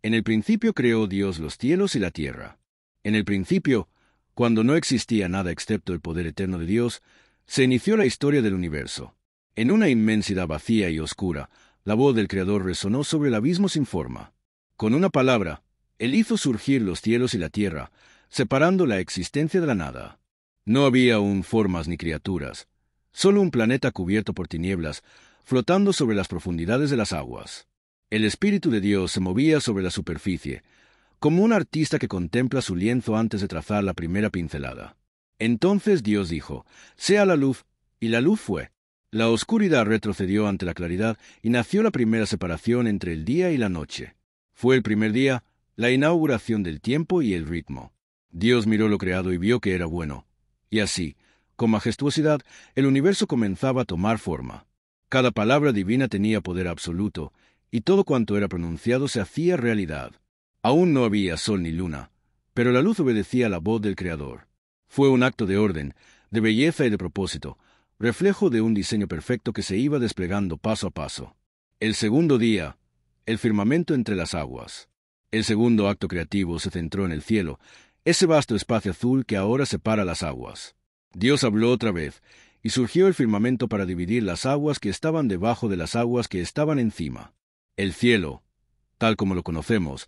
En el principio creó Dios los cielos y la tierra. En el principio, cuando no existía nada excepto el poder eterno de Dios, se inició la historia del universo. En una inmensidad vacía y oscura, la voz del Creador resonó sobre el abismo sin forma. Con una palabra, Él hizo surgir los cielos y la tierra, separando la existencia de la nada. No había aún formas ni criaturas, solo un planeta cubierto por tinieblas, flotando sobre las profundidades de las aguas. El Espíritu de Dios se movía sobre la superficie, como un artista que contempla su lienzo antes de trazar la primera pincelada. Entonces Dios dijo, «Sea la luz», y la luz fue. La oscuridad retrocedió ante la claridad y nació la primera separación entre el día y la noche. Fue el primer día, la inauguración del tiempo y el ritmo. Dios miró lo creado y vio que era bueno. Y así, con majestuosidad, el universo comenzaba a tomar forma. Cada palabra divina tenía poder absoluto, y todo cuanto era pronunciado se hacía realidad. Aún no había sol ni luna, pero la luz obedecía a la voz del Creador. Fue un acto de orden, de belleza y de propósito, reflejo de un diseño perfecto que se iba desplegando paso a paso. El segundo día, el firmamento entre las aguas. El segundo acto creativo se centró en el cielo, ese vasto espacio azul que ahora separa las aguas. Dios habló otra vez, y surgió el firmamento para dividir las aguas que estaban debajo de las aguas que estaban encima. El cielo, tal como lo conocemos,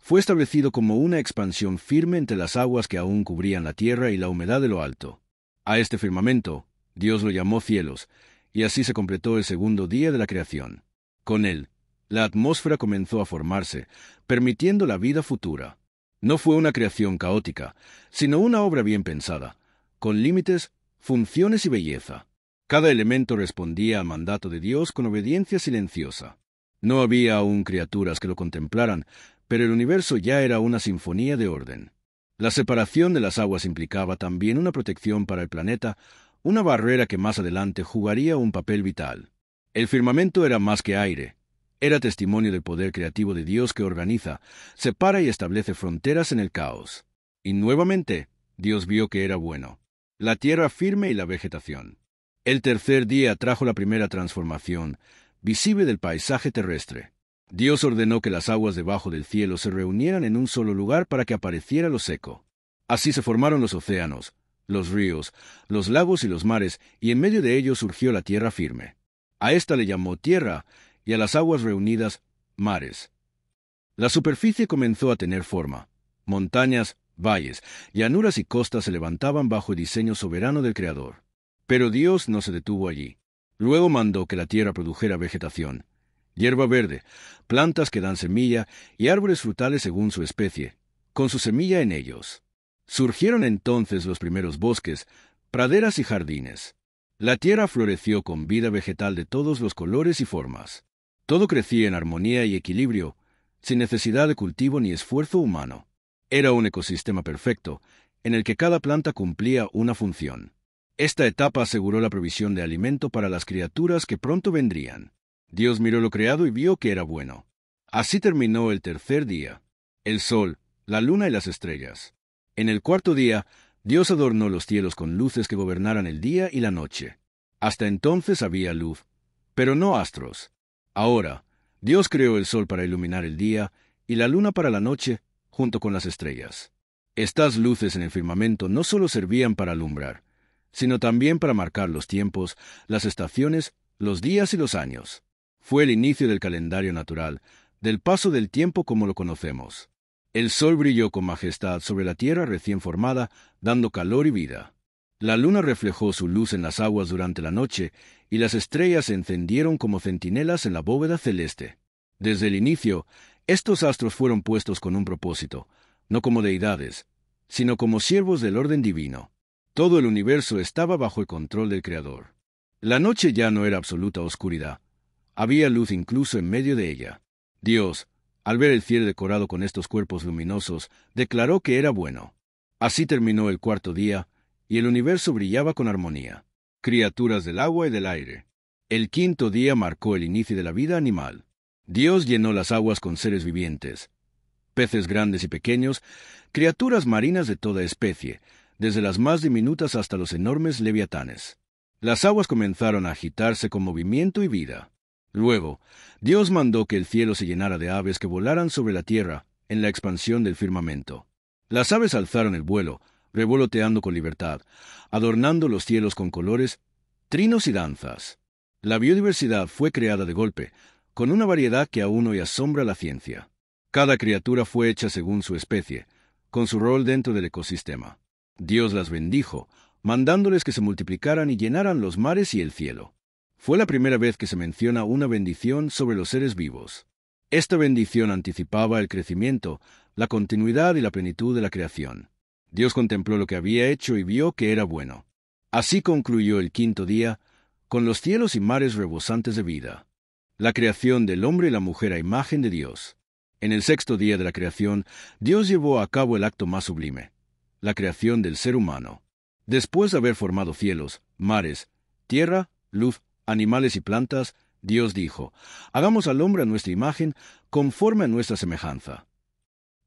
fue establecido como una expansión firme entre las aguas que aún cubrían la tierra y la humedad de lo alto. A este firmamento, Dios lo llamó cielos, y así se completó el segundo día de la creación. Con él, la atmósfera comenzó a formarse, permitiendo la vida futura. No fue una creación caótica, sino una obra bien pensada, con límites, funciones y belleza. Cada elemento respondía al mandato de Dios con obediencia silenciosa. No había aún criaturas que lo contemplaran, pero el universo ya era una sinfonía de orden. La separación de las aguas implicaba también una protección para el planeta, una barrera que más adelante jugaría un papel vital. El firmamento era más que aire. Era testimonio del poder creativo de Dios que organiza, separa y establece fronteras en el caos. Y nuevamente, Dios vio que era bueno. La tierra firme y la vegetación. El tercer día trajo la primera transformación, visible del paisaje terrestre. Dios ordenó que las aguas debajo del cielo se reunieran en un solo lugar para que apareciera lo seco. Así se formaron los océanos, los ríos, los lagos y los mares, y en medio de ellos surgió la tierra firme. A esta le llamó tierra, y a las aguas reunidas, mares. La superficie comenzó a tener forma. Montañas, valles, llanuras y costas se levantaban bajo el diseño soberano del Creador. Pero Dios no se detuvo allí. Luego mandó que la tierra produjera vegetación, hierba verde, plantas que dan semilla y árboles frutales según su especie, con su semilla en ellos. Surgieron entonces los primeros bosques, praderas y jardines. La tierra floreció con vida vegetal de todos los colores y formas. Todo crecía en armonía y equilibrio, sin necesidad de cultivo ni esfuerzo humano. Era un ecosistema perfecto, en el que cada planta cumplía una función. Esta etapa aseguró la provisión de alimento para las criaturas que pronto vendrían. Dios miró lo creado y vio que era bueno. Así terminó el tercer día. El sol, la luna y las estrellas. En el cuarto día, Dios adornó los cielos con luces que gobernaran el día y la noche. Hasta entonces había luz, pero no astros. Ahora, Dios creó el sol para iluminar el día y la luna para la noche, junto con las estrellas. Estas luces en el firmamento no solo servían para alumbrar, sino también para marcar los tiempos, las estaciones, los días y los años. Fue el inicio del calendario natural, del paso del tiempo como lo conocemos. El sol brilló con majestad sobre la tierra recién formada, dando calor y vida. La luna reflejó su luz en las aguas durante la noche, y las estrellas se encendieron como centinelas en la bóveda celeste. Desde el inicio, estos astros fueron puestos con un propósito, no como deidades, sino como siervos del orden divino. Todo el universo estaba bajo el control del Creador. La noche ya no era absoluta oscuridad. Había luz incluso en medio de ella. Dios, al ver el cielo decorado con estos cuerpos luminosos, declaró que era bueno. Así terminó el cuarto día, y el universo brillaba con armonía. Criaturas del agua y del aire. El quinto día marcó el inicio de la vida animal. Dios llenó las aguas con seres vivientes, peces grandes y pequeños, criaturas marinas de toda especie, desde las más diminutas hasta los enormes leviatanes. Las aguas comenzaron a agitarse con movimiento y vida. Luego, Dios mandó que el cielo se llenara de aves que volaran sobre la tierra en la expansión del firmamento. Las aves alzaron el vuelo, revoloteando con libertad, adornando los cielos con colores, trinos y danzas. La biodiversidad fue creada de golpe, con una variedad que aún hoy asombra la ciencia. Cada criatura fue hecha según su especie, con su rol dentro del ecosistema. Dios las bendijo, mandándoles que se multiplicaran y llenaran los mares y el cielo. Fue la primera vez que se menciona una bendición sobre los seres vivos. Esta bendición anticipaba el crecimiento, la continuidad y la plenitud de la creación. Dios contempló lo que había hecho y vio que era bueno. Así concluyó el quinto día, con los cielos y mares rebosantes de vida. La creación del hombre y la mujer a imagen de Dios. En el sexto día de la creación, Dios llevó a cabo el acto más sublime, la creación del ser humano. Después de haber formado cielos, mares, tierra, luz, animales y plantas, Dios dijo, hagamos al hombre a nuestra imagen, conforme a nuestra semejanza.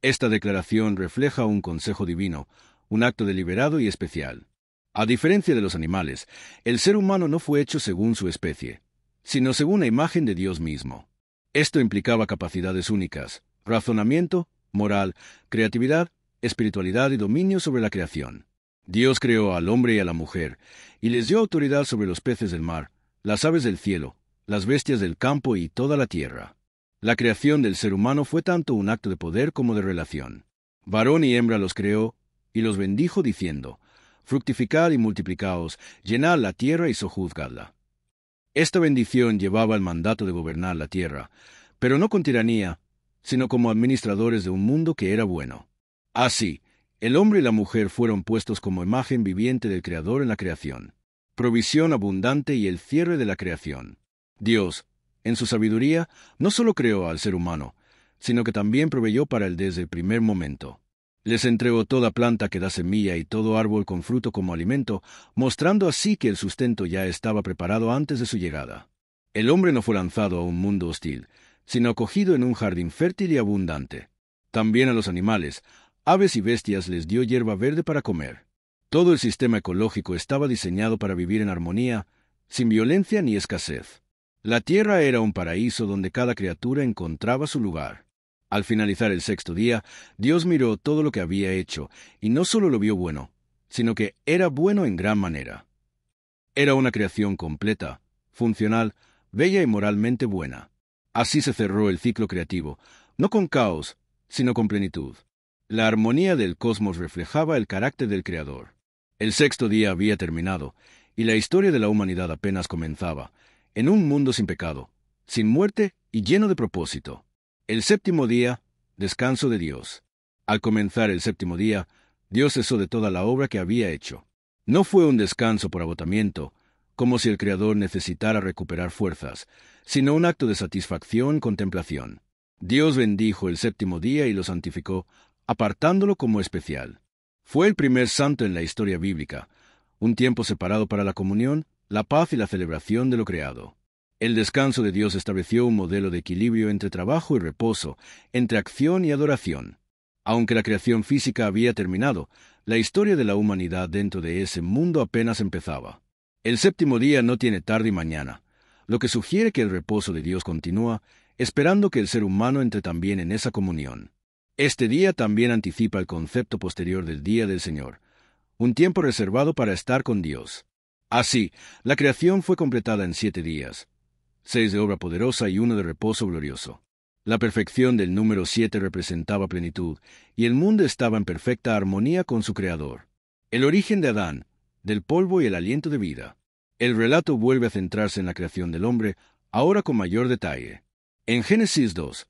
Esta declaración refleja un consejo divino, un acto deliberado y especial. A diferencia de los animales, el ser humano no fue hecho según su especie, sino según la imagen de Dios mismo. Esto implicaba capacidades únicas, razonamiento, moral, creatividad, espiritualidad y dominio sobre la creación. Dios creó al hombre y a la mujer, y les dio autoridad sobre los peces del mar, las aves del cielo, las bestias del campo y toda la tierra. La creación del ser humano fue tanto un acto de poder como de relación. Varón y hembra los creó, y los bendijo diciendo, fructificad y multiplicaos, llenad la tierra y sojuzgadla. Esta bendición llevaba el mandato de gobernar la tierra, pero no con tiranía, sino como administradores de un mundo que era bueno. Así, el hombre y la mujer fueron puestos como imagen viviente del Creador en la creación, provisión abundante y el cierre de la creación. Dios, en su sabiduría, no solo creó al ser humano, sino que también proveyó para él desde el primer momento. Les entregó toda planta que da semilla y todo árbol con fruto como alimento, mostrando así que el sustento ya estaba preparado antes de su llegada. El hombre no fue lanzado a un mundo hostil, sino acogido en un jardín fértil y abundante. También a los animales, aves y bestias les dio hierba verde para comer. Todo el sistema ecológico estaba diseñado para vivir en armonía, sin violencia ni escasez. La tierra era un paraíso donde cada criatura encontraba su lugar. Al finalizar el sexto día, Dios miró todo lo que había hecho, y no solo lo vio bueno, sino que era bueno en gran manera. Era una creación completa, funcional, bella y moralmente buena. Así se cerró el ciclo creativo, no con caos, sino con plenitud. La armonía del cosmos reflejaba el carácter del Creador. El sexto día había terminado, y la historia de la humanidad apenas comenzaba, en un mundo sin pecado, sin muerte y lleno de propósito. El séptimo día, descanso de Dios. Al comenzar el séptimo día, Dios cesó de toda la obra que había hecho. No fue un descanso por agotamiento, como si el Creador necesitara recuperar fuerzas, sino un acto de satisfacción y contemplación. Dios bendijo el séptimo día y lo santificó, apartándolo como especial. Fue el primer santo en la historia bíblica, un tiempo separado para la comunión, la paz y la celebración de lo creado. El descanso de Dios estableció un modelo de equilibrio entre trabajo y reposo, entre acción y adoración. Aunque la creación física había terminado, la historia de la humanidad dentro de ese mundo apenas empezaba. El séptimo día no tiene tarde y mañana, lo que sugiere que el reposo de Dios continúa, esperando que el ser humano entre también en esa comunión. Este día también anticipa el concepto posterior del Día del Señor, un tiempo reservado para estar con Dios. Así, la creación fue completada en 7 días, 6 de obra poderosa y 1 de reposo glorioso. La perfección del número 7 representaba plenitud, y el mundo estaba en perfecta armonía con su Creador. El origen de Adán, del polvo y el aliento de vida. El relato vuelve a centrarse en la creación del hombre, ahora con mayor detalle. En Génesis 2,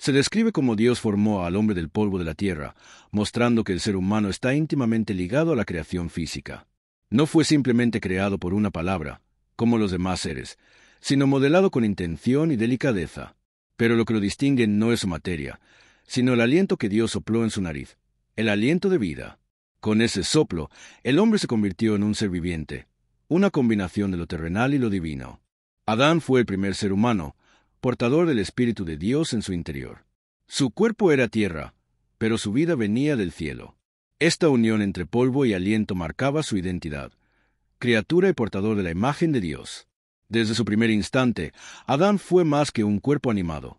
se describe cómo Dios formó al hombre del polvo de la tierra, mostrando que el ser humano está íntimamente ligado a la creación física. No fue simplemente creado por una palabra, como los demás seres, sino modelado con intención y delicadeza. Pero lo que lo distingue no es su materia, sino el aliento que Dios sopló en su nariz, el aliento de vida. Con ese soplo, el hombre se convirtió en un ser viviente, una combinación de lo terrenal y lo divino. Adán fue el primer ser humano, portador del Espíritu de Dios en su interior. Su cuerpo era tierra, pero su vida venía del cielo. Esta unión entre polvo y aliento marcaba su identidad, criatura y portador de la imagen de Dios. Desde su primer instante, Adán fue más que un cuerpo animado.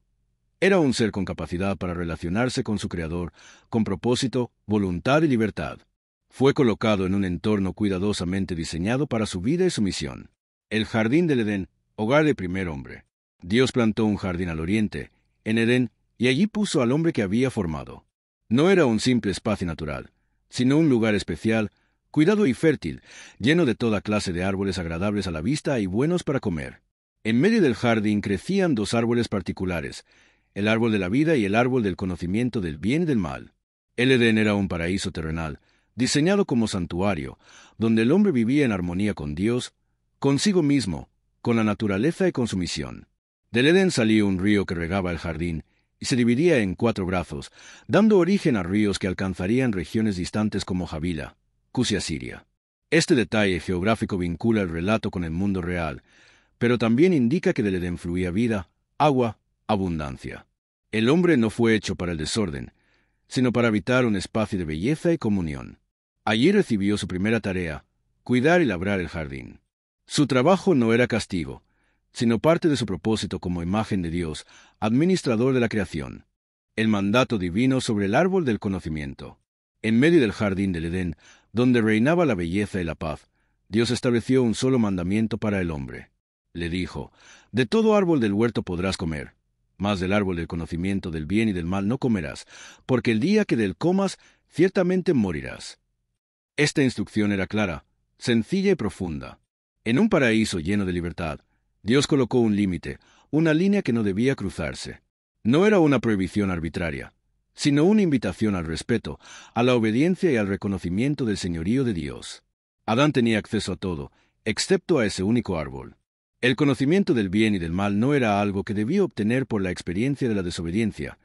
Era un ser con capacidad para relacionarse con su Creador, con propósito, voluntad y libertad. Fue colocado en un entorno cuidadosamente diseñado para su vida y su misión. El jardín del Edén, hogar del primer hombre. Dios plantó un jardín al oriente, en Edén, y allí puso al hombre que había formado. No era un simple espacio natural, sino un lugar especial, cuidado y fértil, lleno de toda clase de árboles agradables a la vista y buenos para comer. En medio del jardín crecían dos árboles particulares, el árbol de la vida y el árbol del conocimiento del bien y del mal. El Edén era un paraíso terrenal, diseñado como santuario, donde el hombre vivía en armonía con Dios, consigo mismo, con la naturaleza y con su misión. Del Edén salía un río que regaba el jardín, y se dividía en 4 brazos, dando origen a ríos que alcanzarían regiones distantes como Javila, Cus y Asiria. Este detalle geográfico vincula el relato con el mundo real, pero también indica que del Edén fluía vida, agua, abundancia. El hombre no fue hecho para el desorden, sino para habitar un espacio de belleza y comunión. Allí recibió su primera tarea, cuidar y labrar el jardín. Su trabajo no era castigo, sino parte de su propósito como imagen de Dios, administrador de la creación. El mandato divino sobre el árbol del conocimiento. En medio del jardín del Edén, donde reinaba la belleza y la paz, Dios estableció un solo mandamiento para el hombre. Le dijo: «De todo árbol del huerto podrás comer, mas del árbol del conocimiento del bien y del mal no comerás, porque el día que del comas, ciertamente morirás». Esta instrucción era clara, sencilla y profunda. En un paraíso lleno de libertad, Dios colocó un límite, una línea que no debía cruzarse. No era una prohibición arbitraria, sino una invitación al respeto, a la obediencia y al reconocimiento del señorío de Dios. Adán tenía acceso a todo, excepto a ese único árbol. El conocimiento del bien y del mal no era algo que debía obtener por la experiencia de la desobediencia,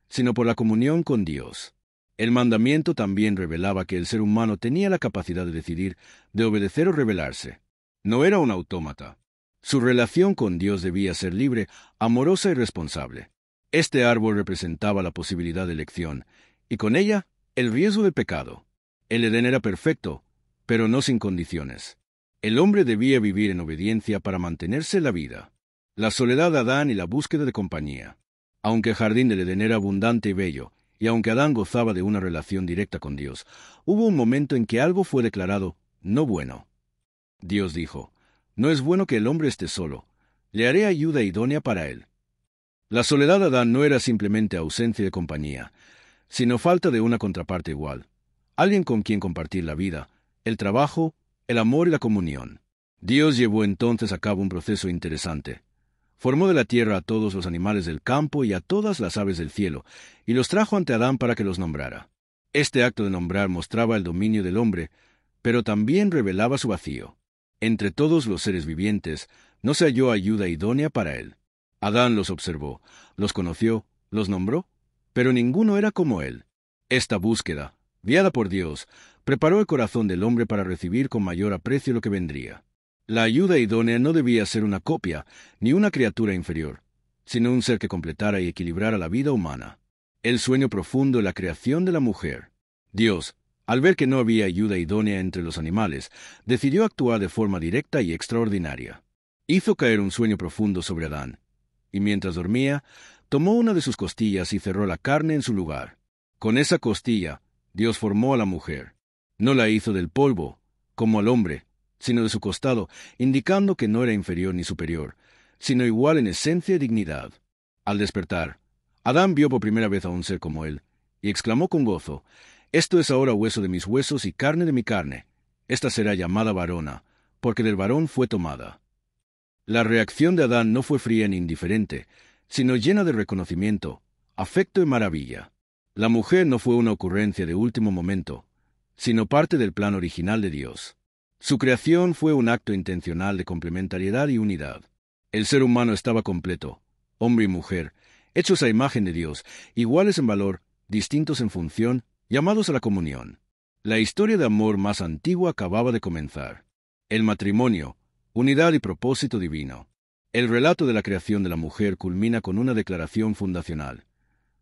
sino por la comunión con Dios. El mandamiento también revelaba que el ser humano tenía la capacidad de decidir, de obedecer o rebelarse. No era un autómata. Su relación con Dios debía ser libre, amorosa y responsable. Este árbol representaba la posibilidad de elección, y con ella, el riesgo del pecado. El Edén era perfecto, pero no sin condiciones. El hombre debía vivir en obediencia para mantenerse la vida. La soledad de Adán y la búsqueda de compañía. Aunque el jardín del Edén era abundante y bello, y aunque Adán gozaba de una relación directa con Dios, hubo un momento en que algo fue declarado no bueno. Dios dijo: «No es bueno que el hombre esté solo. Le haré ayuda idónea para él». La soledad de Adán no era simplemente ausencia de compañía, sino falta de una contraparte igual, alguien con quien compartir la vida, el trabajo, el amor y la comunión. Dios llevó entonces a cabo un proceso interesante. Formó de la tierra a todos los animales del campo y a todas las aves del cielo, y los trajo ante Adán para que los nombrara. Este acto de nombrar mostraba el dominio del hombre, pero también revelaba su vacío. Entre todos los seres vivientes, no se halló ayuda idónea para él. Adán los observó, los conoció, los nombró, pero ninguno era como él. Esta búsqueda, guiada por Dios, preparó el corazón del hombre para recibir con mayor aprecio lo que vendría. La ayuda idónea no debía ser una copia, ni una criatura inferior, sino un ser que completara y equilibrara la vida humana. El sueño profundo de la creación de la mujer. Dios, al ver que no había ayuda idónea entre los animales, decidió actuar de forma directa y extraordinaria. Hizo caer un sueño profundo sobre Adán, y mientras dormía, tomó una de sus costillas y cerró la carne en su lugar. Con esa costilla, Dios formó a la mujer. No la hizo del polvo, como al hombre, sino de su costado, indicando que no era inferior ni superior, sino igual en esencia y dignidad. Al despertar, Adán vio por primera vez a un ser como él, y exclamó con gozo: «Esto es ahora hueso de mis huesos y carne de mi carne. Esta será llamada varona, porque del varón fue tomada». La reacción de Adán no fue fría ni indiferente, sino llena de reconocimiento, afecto y maravilla. La mujer no fue una ocurrencia de último momento, sino parte del plan original de Dios. Su creación fue un acto intencional de complementariedad y unidad. El ser humano estaba completo, hombre y mujer, hechos a imagen de Dios, iguales en valor, distintos en función, llamados a la comunión. La historia de amor más antigua acababa de comenzar. El matrimonio, unidad y propósito divino. El relato de la creación de la mujer culmina con una declaración fundacional.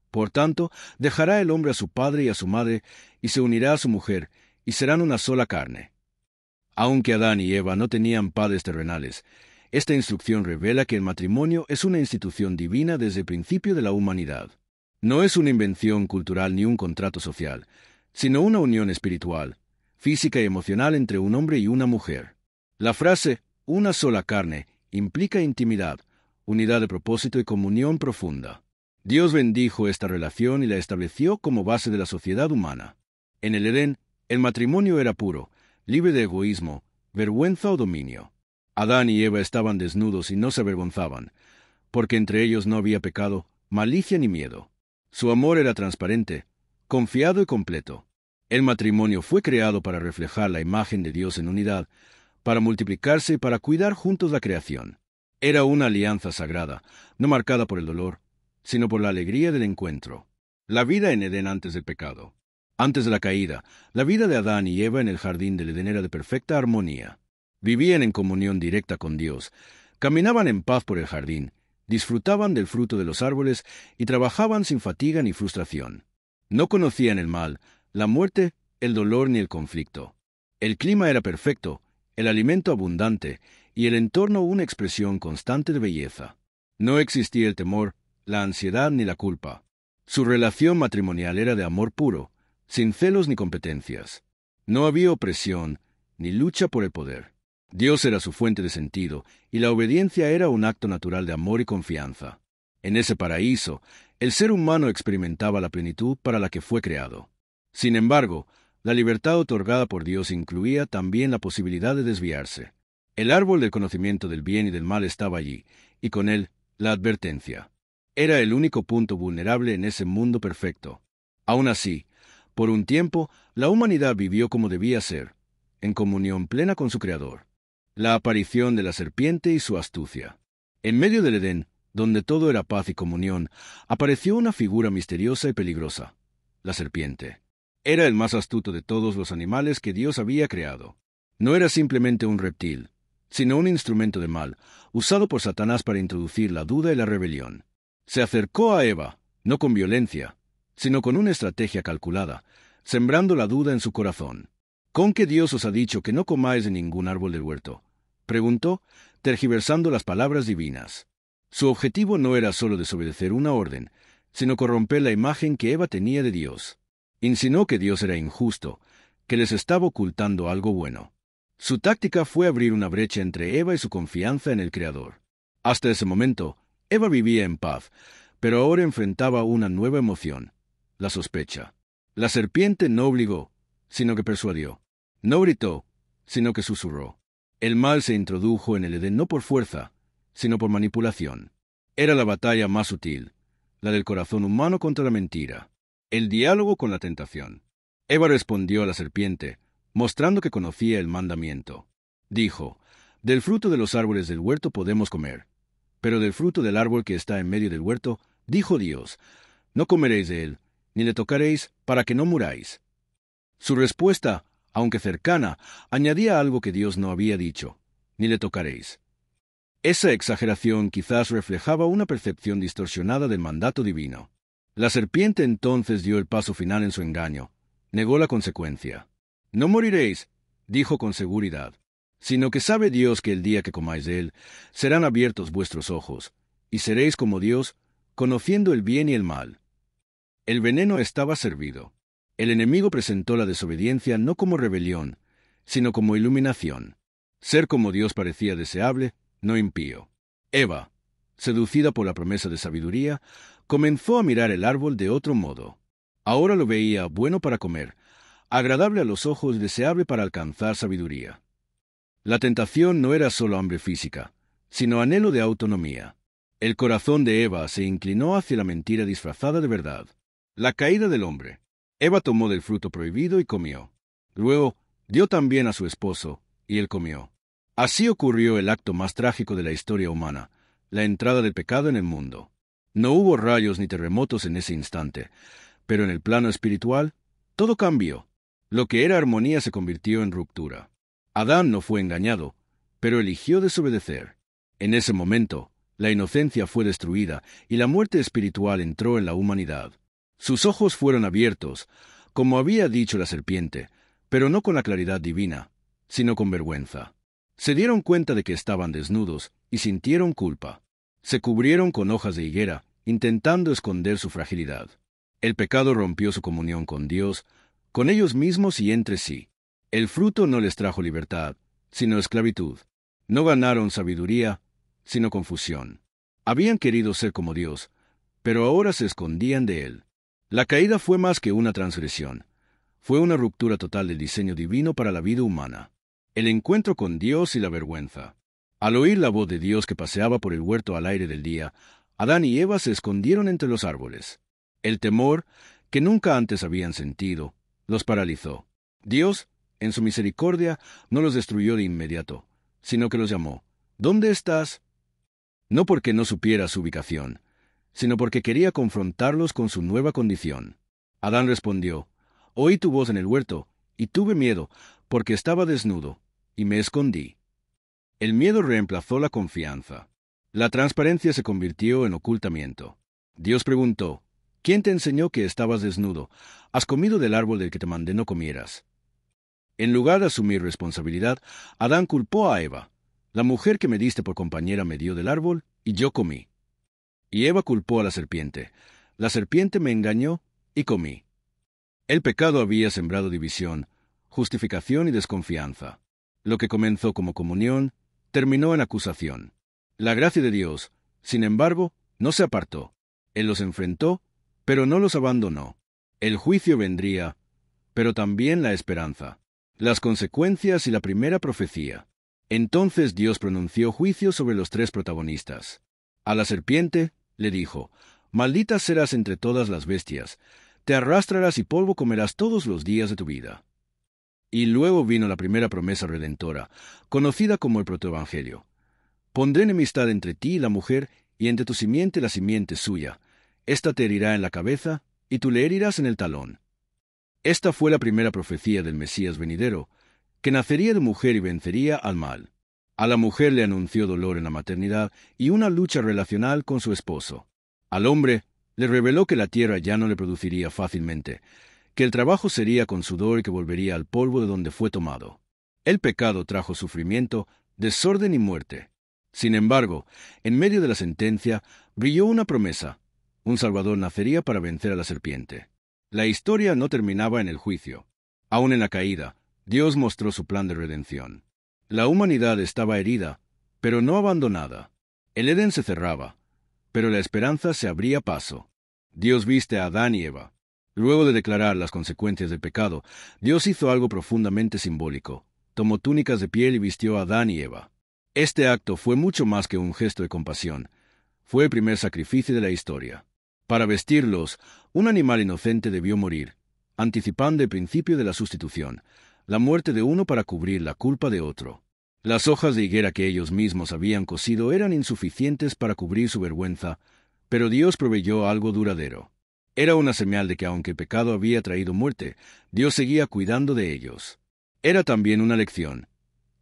Por tanto, dejará el hombre a su padre y a su madre, y se unirá a su mujer, y serán una sola carne. Aunque Adán y Eva no tenían padres terrenales, Esta instrucción revela que el matrimonio es una institución divina desde el principio de la humanidad. No es una invención cultural ni un contrato social, sino una unión espiritual, física y emocional entre un hombre y una mujer. La frase «una sola carne» implica intimidad, unidad de propósito y comunión profunda. Dios bendijo esta relación y la estableció como base de la sociedad humana. En el Edén, el matrimonio era puro, libre de egoísmo, vergüenza o dominio. Adán y Eva estaban desnudos y no se avergonzaban, porque entre ellos no había pecado, malicia ni miedo. Su amor era transparente, confiado y completo. El matrimonio fue creado para reflejar la imagen de Dios en unidad, para multiplicarse y para cuidar juntos la creación. Era una alianza sagrada, no marcada por el dolor, sino por la alegría del encuentro. La vida en Edén antes del pecado. Antes de la caída, la vida de Adán y Eva en el jardín del Edén era de perfecta armonía. Vivían en comunión directa con Dios, caminaban en paz por el jardín, disfrutaban del fruto de los árboles y trabajaban sin fatiga ni frustración. No conocían el mal, la muerte, el dolor ni el conflicto. El clima era perfecto, el alimento abundante y el entorno una expresión constante de belleza. No existía el temor, la ansiedad ni la culpa. Su relación matrimonial era de amor puro, sin celos ni competencias. No había opresión, ni lucha por el poder. Dios era su fuente de sentido, y la obediencia era un acto natural de amor y confianza. En ese paraíso, el ser humano experimentaba la plenitud para la que fue creado. Sin embargo, la libertad otorgada por Dios incluía también la posibilidad de desviarse. El árbol del conocimiento del bien y del mal estaba allí, y con él, la advertencia. Era el único punto vulnerable en ese mundo perfecto. Aún así, por un tiempo, la humanidad vivió como debía ser, en comunión plena con su Creador. La aparición de la serpiente y su astucia. En medio del Edén, donde todo era paz y comunión, apareció una figura misteriosa y peligrosa, la serpiente. Era el más astuto de todos los animales que Dios había creado. No era simplemente un reptil, sino un instrumento de mal, usado por Satanás para introducir la duda y la rebelión. Se acercó a Eva, no con violencia, sino con una estrategia calculada, sembrando la duda en su corazón. ¿Con qué Dios os ha dicho que no comáis de ningún árbol del huerto?, preguntó, tergiversando las palabras divinas. Su objetivo no era solo desobedecer una orden, sino corromper la imagen que Eva tenía de Dios. Insinuó que Dios era injusto, que les estaba ocultando algo bueno. Su táctica fue abrir una brecha entre Eva y su confianza en el Creador. Hasta ese momento, Eva vivía en paz, pero ahora enfrentaba una nueva emoción, la sospecha. La serpiente no obligó, sino que persuadió. No gritó, sino que susurró. El mal se introdujo en el Edén no por fuerza, sino por manipulación. Era la batalla más sutil, la del corazón humano contra la mentira, el diálogo con la tentación. Eva respondió a la serpiente, mostrando que conocía el mandamiento. Dijo, «Del fruto de los árboles del huerto podemos comer, pero del fruto del árbol que está en medio del huerto, dijo Dios, no comeréis de él, ni le tocaréis, para que no muráis». Su respuesta, aunque cercana, añadía algo que Dios no había dicho, «ni le tocaréis». Esa exageración quizás reflejaba una percepción distorsionada del mandato divino. La serpiente entonces dio el paso final en su engaño, negó la consecuencia. «No moriréis», dijo con seguridad, «sino que sabe Dios que el día que comáis de él, serán abiertos vuestros ojos, y seréis como Dios, conociendo el bien y el mal». El veneno estaba servido. El enemigo presentó la desobediencia no como rebelión, sino como iluminación. Ser como Dios parecía deseable, no impío. Eva, seducida por la promesa de sabiduría, comenzó a mirar el árbol de otro modo. Ahora lo veía bueno para comer, agradable a los ojos y deseable para alcanzar sabiduría. La tentación no era solo hambre física, sino anhelo de autonomía. El corazón de Eva se inclinó hacia la mentira disfrazada de verdad. La caída del hombre. Eva tomó del fruto prohibido y comió. Luego dio también a su esposo, y él comió. Así ocurrió el acto más trágico de la historia humana, la entrada del pecado en el mundo. No hubo rayos ni terremotos en ese instante, pero en el plano espiritual, todo cambió. Lo que era armonía se convirtió en ruptura. Adán no fue engañado, pero eligió desobedecer. En ese momento, la inocencia fue destruida y la muerte espiritual entró en la humanidad. Sus ojos fueron abiertos, como había dicho la serpiente, pero no con la claridad divina, sino con vergüenza. Se dieron cuenta de que estaban desnudos y sintieron culpa. Se cubrieron con hojas de higuera, intentando esconder su fragilidad. El pecado rompió su comunión con Dios, con ellos mismos y entre sí. El fruto no les trajo libertad, sino esclavitud. No ganaron sabiduría, sino confusión. Habían querido ser como Dios, pero ahora se escondían de Él. La caída fue más que una transgresión. Fue una ruptura total del diseño divino para la vida humana. El encuentro con Dios y la vergüenza. Al oír la voz de Dios que paseaba por el huerto al aire del día, Adán y Eva se escondieron entre los árboles. El temor, que nunca antes habían sentido, los paralizó. Dios, en su misericordia, no los destruyó de inmediato, sino que los llamó. ¿Dónde estás? No porque no supiera su ubicación, sino porque quería confrontarlos con su nueva condición. Adán respondió, oí tu voz en el huerto, y tuve miedo, porque estaba desnudo, y me escondí. El miedo reemplazó la confianza. La transparencia se convirtió en ocultamiento. Dios preguntó, ¿quién te enseñó que estabas desnudo? ¿Has comido del árbol del que te mandé no comieras? En lugar de asumir responsabilidad, Adán culpó a Eva. La mujer que me diste por compañera me dio del árbol, y yo comí. Y Eva culpó a la serpiente. La serpiente me engañó, y comí. El pecado había sembrado división, justificación y desconfianza. Lo que comenzó como comunión, terminó en acusación. La gracia de Dios, sin embargo, no se apartó. Él los enfrentó, pero no los abandonó. El juicio vendría, pero también la esperanza, las consecuencias y la primera profecía. Entonces Dios pronunció juicio sobre los tres protagonistas. A la serpiente le dijo, «Maldita serás entre todas las bestias, te arrastrarás y polvo comerás todos los días de tu vida». Y luego vino la primera promesa redentora, conocida como el protoevangelio. «Pondré enemistad entre ti y la mujer, y entre tu simiente y la simiente suya. Esta te herirá en la cabeza, y tú le herirás en el talón». Esta fue la primera profecía del Mesías venidero, que nacería de mujer y vencería al mal. A la mujer le anunció dolor en la maternidad y una lucha relacional con su esposo. Al hombre le reveló que la tierra ya no le produciría fácilmente, que el trabajo sería con sudor y que volvería al polvo de donde fue tomado. El pecado trajo sufrimiento, desorden y muerte. Sin embargo, en medio de la sentencia, brilló una promesa. Un Salvador nacería para vencer a la serpiente. La historia no terminaba en el juicio. Aún en la caída, Dios mostró su plan de redención. La humanidad estaba herida, pero no abandonada. El Edén se cerraba, pero la esperanza se abría paso. Dios viste a Adán y Eva. Luego de declarar las consecuencias del pecado, Dios hizo algo profundamente simbólico. Tomó túnicas de piel y vistió a Adán y Eva. Este acto fue mucho más que un gesto de compasión. Fue el primer sacrificio de la historia. Para vestirlos, un animal inocente debió morir, anticipando el principio de la sustitución, la muerte de uno para cubrir la culpa de otro. Las hojas de higuera que ellos mismos habían cosido eran insuficientes para cubrir su vergüenza, pero Dios proveyó algo duradero. Era una señal de que aunque el pecado había traído muerte, Dios seguía cuidando de ellos. Era también una lección.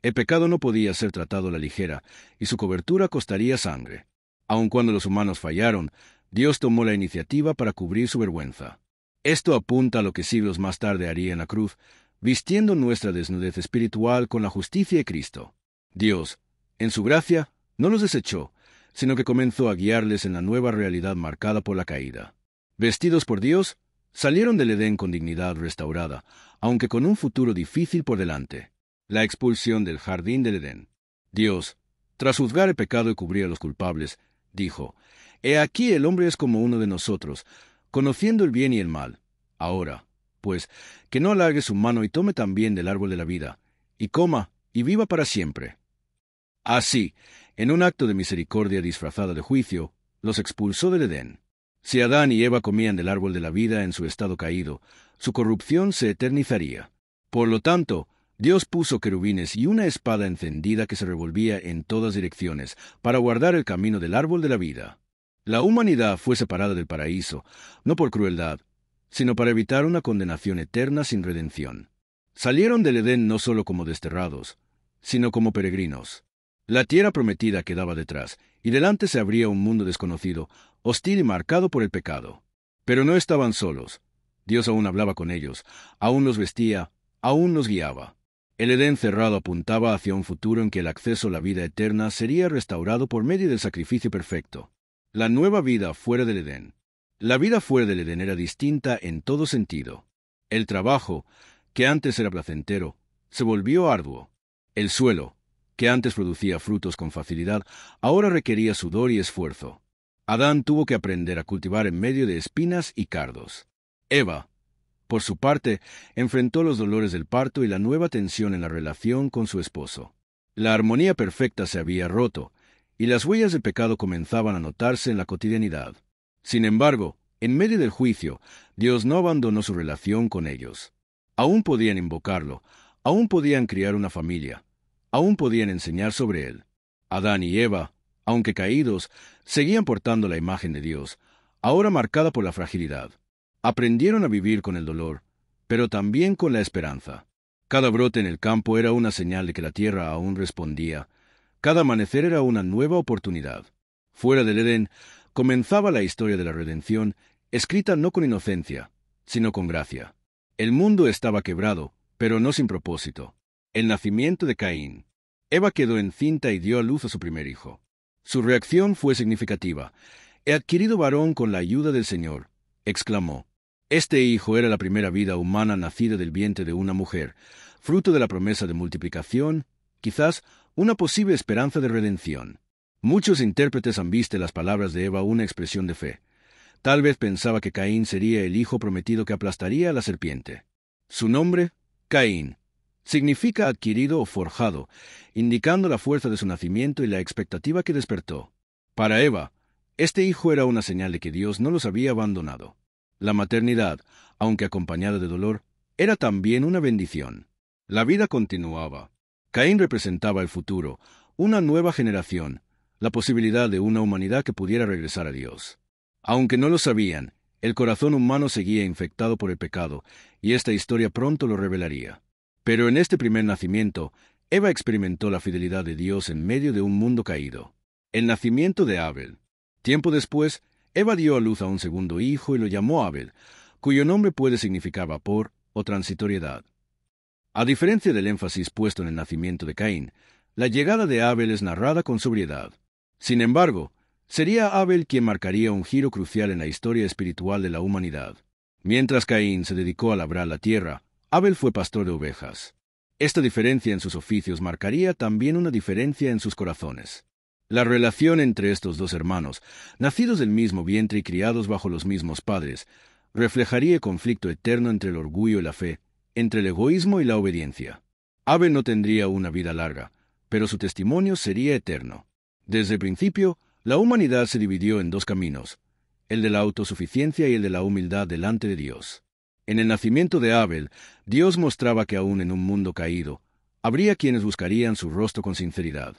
El pecado no podía ser tratado a la ligera, y su cobertura costaría sangre. Aun cuando los humanos fallaron, Dios tomó la iniciativa para cubrir su vergüenza. Esto apunta a lo que siglos más tarde haría en la cruz, vistiendo nuestra desnudez espiritual con la justicia de Cristo. Dios, en su gracia, no los desechó, sino que comenzó a guiarles en la nueva realidad marcada por la caída. Vestidos por Dios, salieron del Edén con dignidad restaurada, aunque con un futuro difícil por delante. La expulsión del jardín del Edén. Dios, tras juzgar el pecado y cubrir a los culpables, dijo, «He aquí el hombre es como uno de nosotros, conociendo el bien y el mal. Ahora, pues, que no alargue su mano y tome también del árbol de la vida, y coma, y viva para siempre». Así, en un acto de misericordia disfrazada de juicio, los expulsó del Edén. Si Adán y Eva comían del árbol de la vida en su estado caído, su corrupción se eternizaría. Por lo tanto, Dios puso querubines y una espada encendida que se revolvía en todas direcciones para guardar el camino del árbol de la vida. La humanidad fue separada del paraíso, no por crueldad, sino para evitar una condenación eterna sin redención. Salieron del Edén no solo como desterrados, sino como peregrinos. La tierra prometida quedaba detrás, y delante se abría un mundo desconocido, hostil y marcado por el pecado. Pero no estaban solos. Dios aún hablaba con ellos, aún los vestía, aún los guiaba. El Edén cerrado apuntaba hacia un futuro en que el acceso a la vida eterna sería restaurado por medio del sacrificio perfecto. La nueva vida fuera del Edén. La vida fuera del Edén era distinta en todo sentido. El trabajo, que antes era placentero, se volvió arduo. El suelo, que antes producía frutos con facilidad, ahora requería sudor y esfuerzo. Adán tuvo que aprender a cultivar en medio de espinas y cardos. Eva, por su parte, enfrentó los dolores del parto y la nueva tensión en la relación con su esposo. La armonía perfecta se había roto, y las huellas del pecado comenzaban a notarse en la cotidianidad. Sin embargo, en medio del juicio, Dios no abandonó su relación con ellos. Aún podían invocarlo, aún podían criar una familia, aún podían enseñar sobre él. Adán y Eva, aunque caídos, seguían portando la imagen de Dios, ahora marcada por la fragilidad. Aprendieron a vivir con el dolor, pero también con la esperanza. Cada brote en el campo era una señal de que la tierra aún respondía. Cada amanecer era una nueva oportunidad. Fuera del Edén, comenzaba la historia de la redención, escrita no con inocencia, sino con gracia. El mundo estaba quebrado, pero no sin propósito. El nacimiento de Caín. Eva quedó encinta y dio a luz a su primer hijo. Su reacción fue significativa. «He adquirido varón con la ayuda del Señor», exclamó. Este hijo era la primera vida humana nacida del vientre de una mujer, fruto de la promesa de multiplicación, quizás una posible esperanza de redención. Muchos intérpretes han visto en las palabras de Eva una expresión de fe. Tal vez pensaba que Caín sería el hijo prometido que aplastaría a la serpiente. Su nombre, Caín, significa adquirido o forjado, indicando la fuerza de su nacimiento y la expectativa que despertó. Para Eva, este hijo era una señal de que Dios no los había abandonado. La maternidad, aunque acompañada de dolor, era también una bendición. La vida continuaba. Caín representaba el futuro, una nueva generación, la posibilidad de una humanidad que pudiera regresar a Dios. Aunque no lo sabían, el corazón humano seguía infectado por el pecado, y esta historia pronto lo revelaría. Pero en este primer nacimiento, Eva experimentó la fidelidad de Dios en medio de un mundo caído. El nacimiento de Abel. Tiempo después, Eva dio a luz a un segundo hijo y lo llamó Abel, cuyo nombre puede significar vapor o transitoriedad. A diferencia del énfasis puesto en el nacimiento de Caín, la llegada de Abel es narrada con sobriedad. Sin embargo, sería Abel quien marcaría un giro crucial en la historia espiritual de la humanidad. Mientras Caín se dedicó a labrar la tierra, Abel fue pastor de ovejas. Esta diferencia en sus oficios marcaría también una diferencia en sus corazones. La relación entre estos dos hermanos, nacidos del mismo vientre y criados bajo los mismos padres, reflejaría el conflicto eterno entre el orgullo y la fe, entre el egoísmo y la obediencia. Abel no tendría una vida larga, pero su testimonio sería eterno. Desde el principio, la humanidad se dividió en dos caminos, el de la autosuficiencia y el de la humildad delante de Dios. En el nacimiento de Abel, Dios mostraba que aún en un mundo caído, habría quienes buscarían su rostro con sinceridad.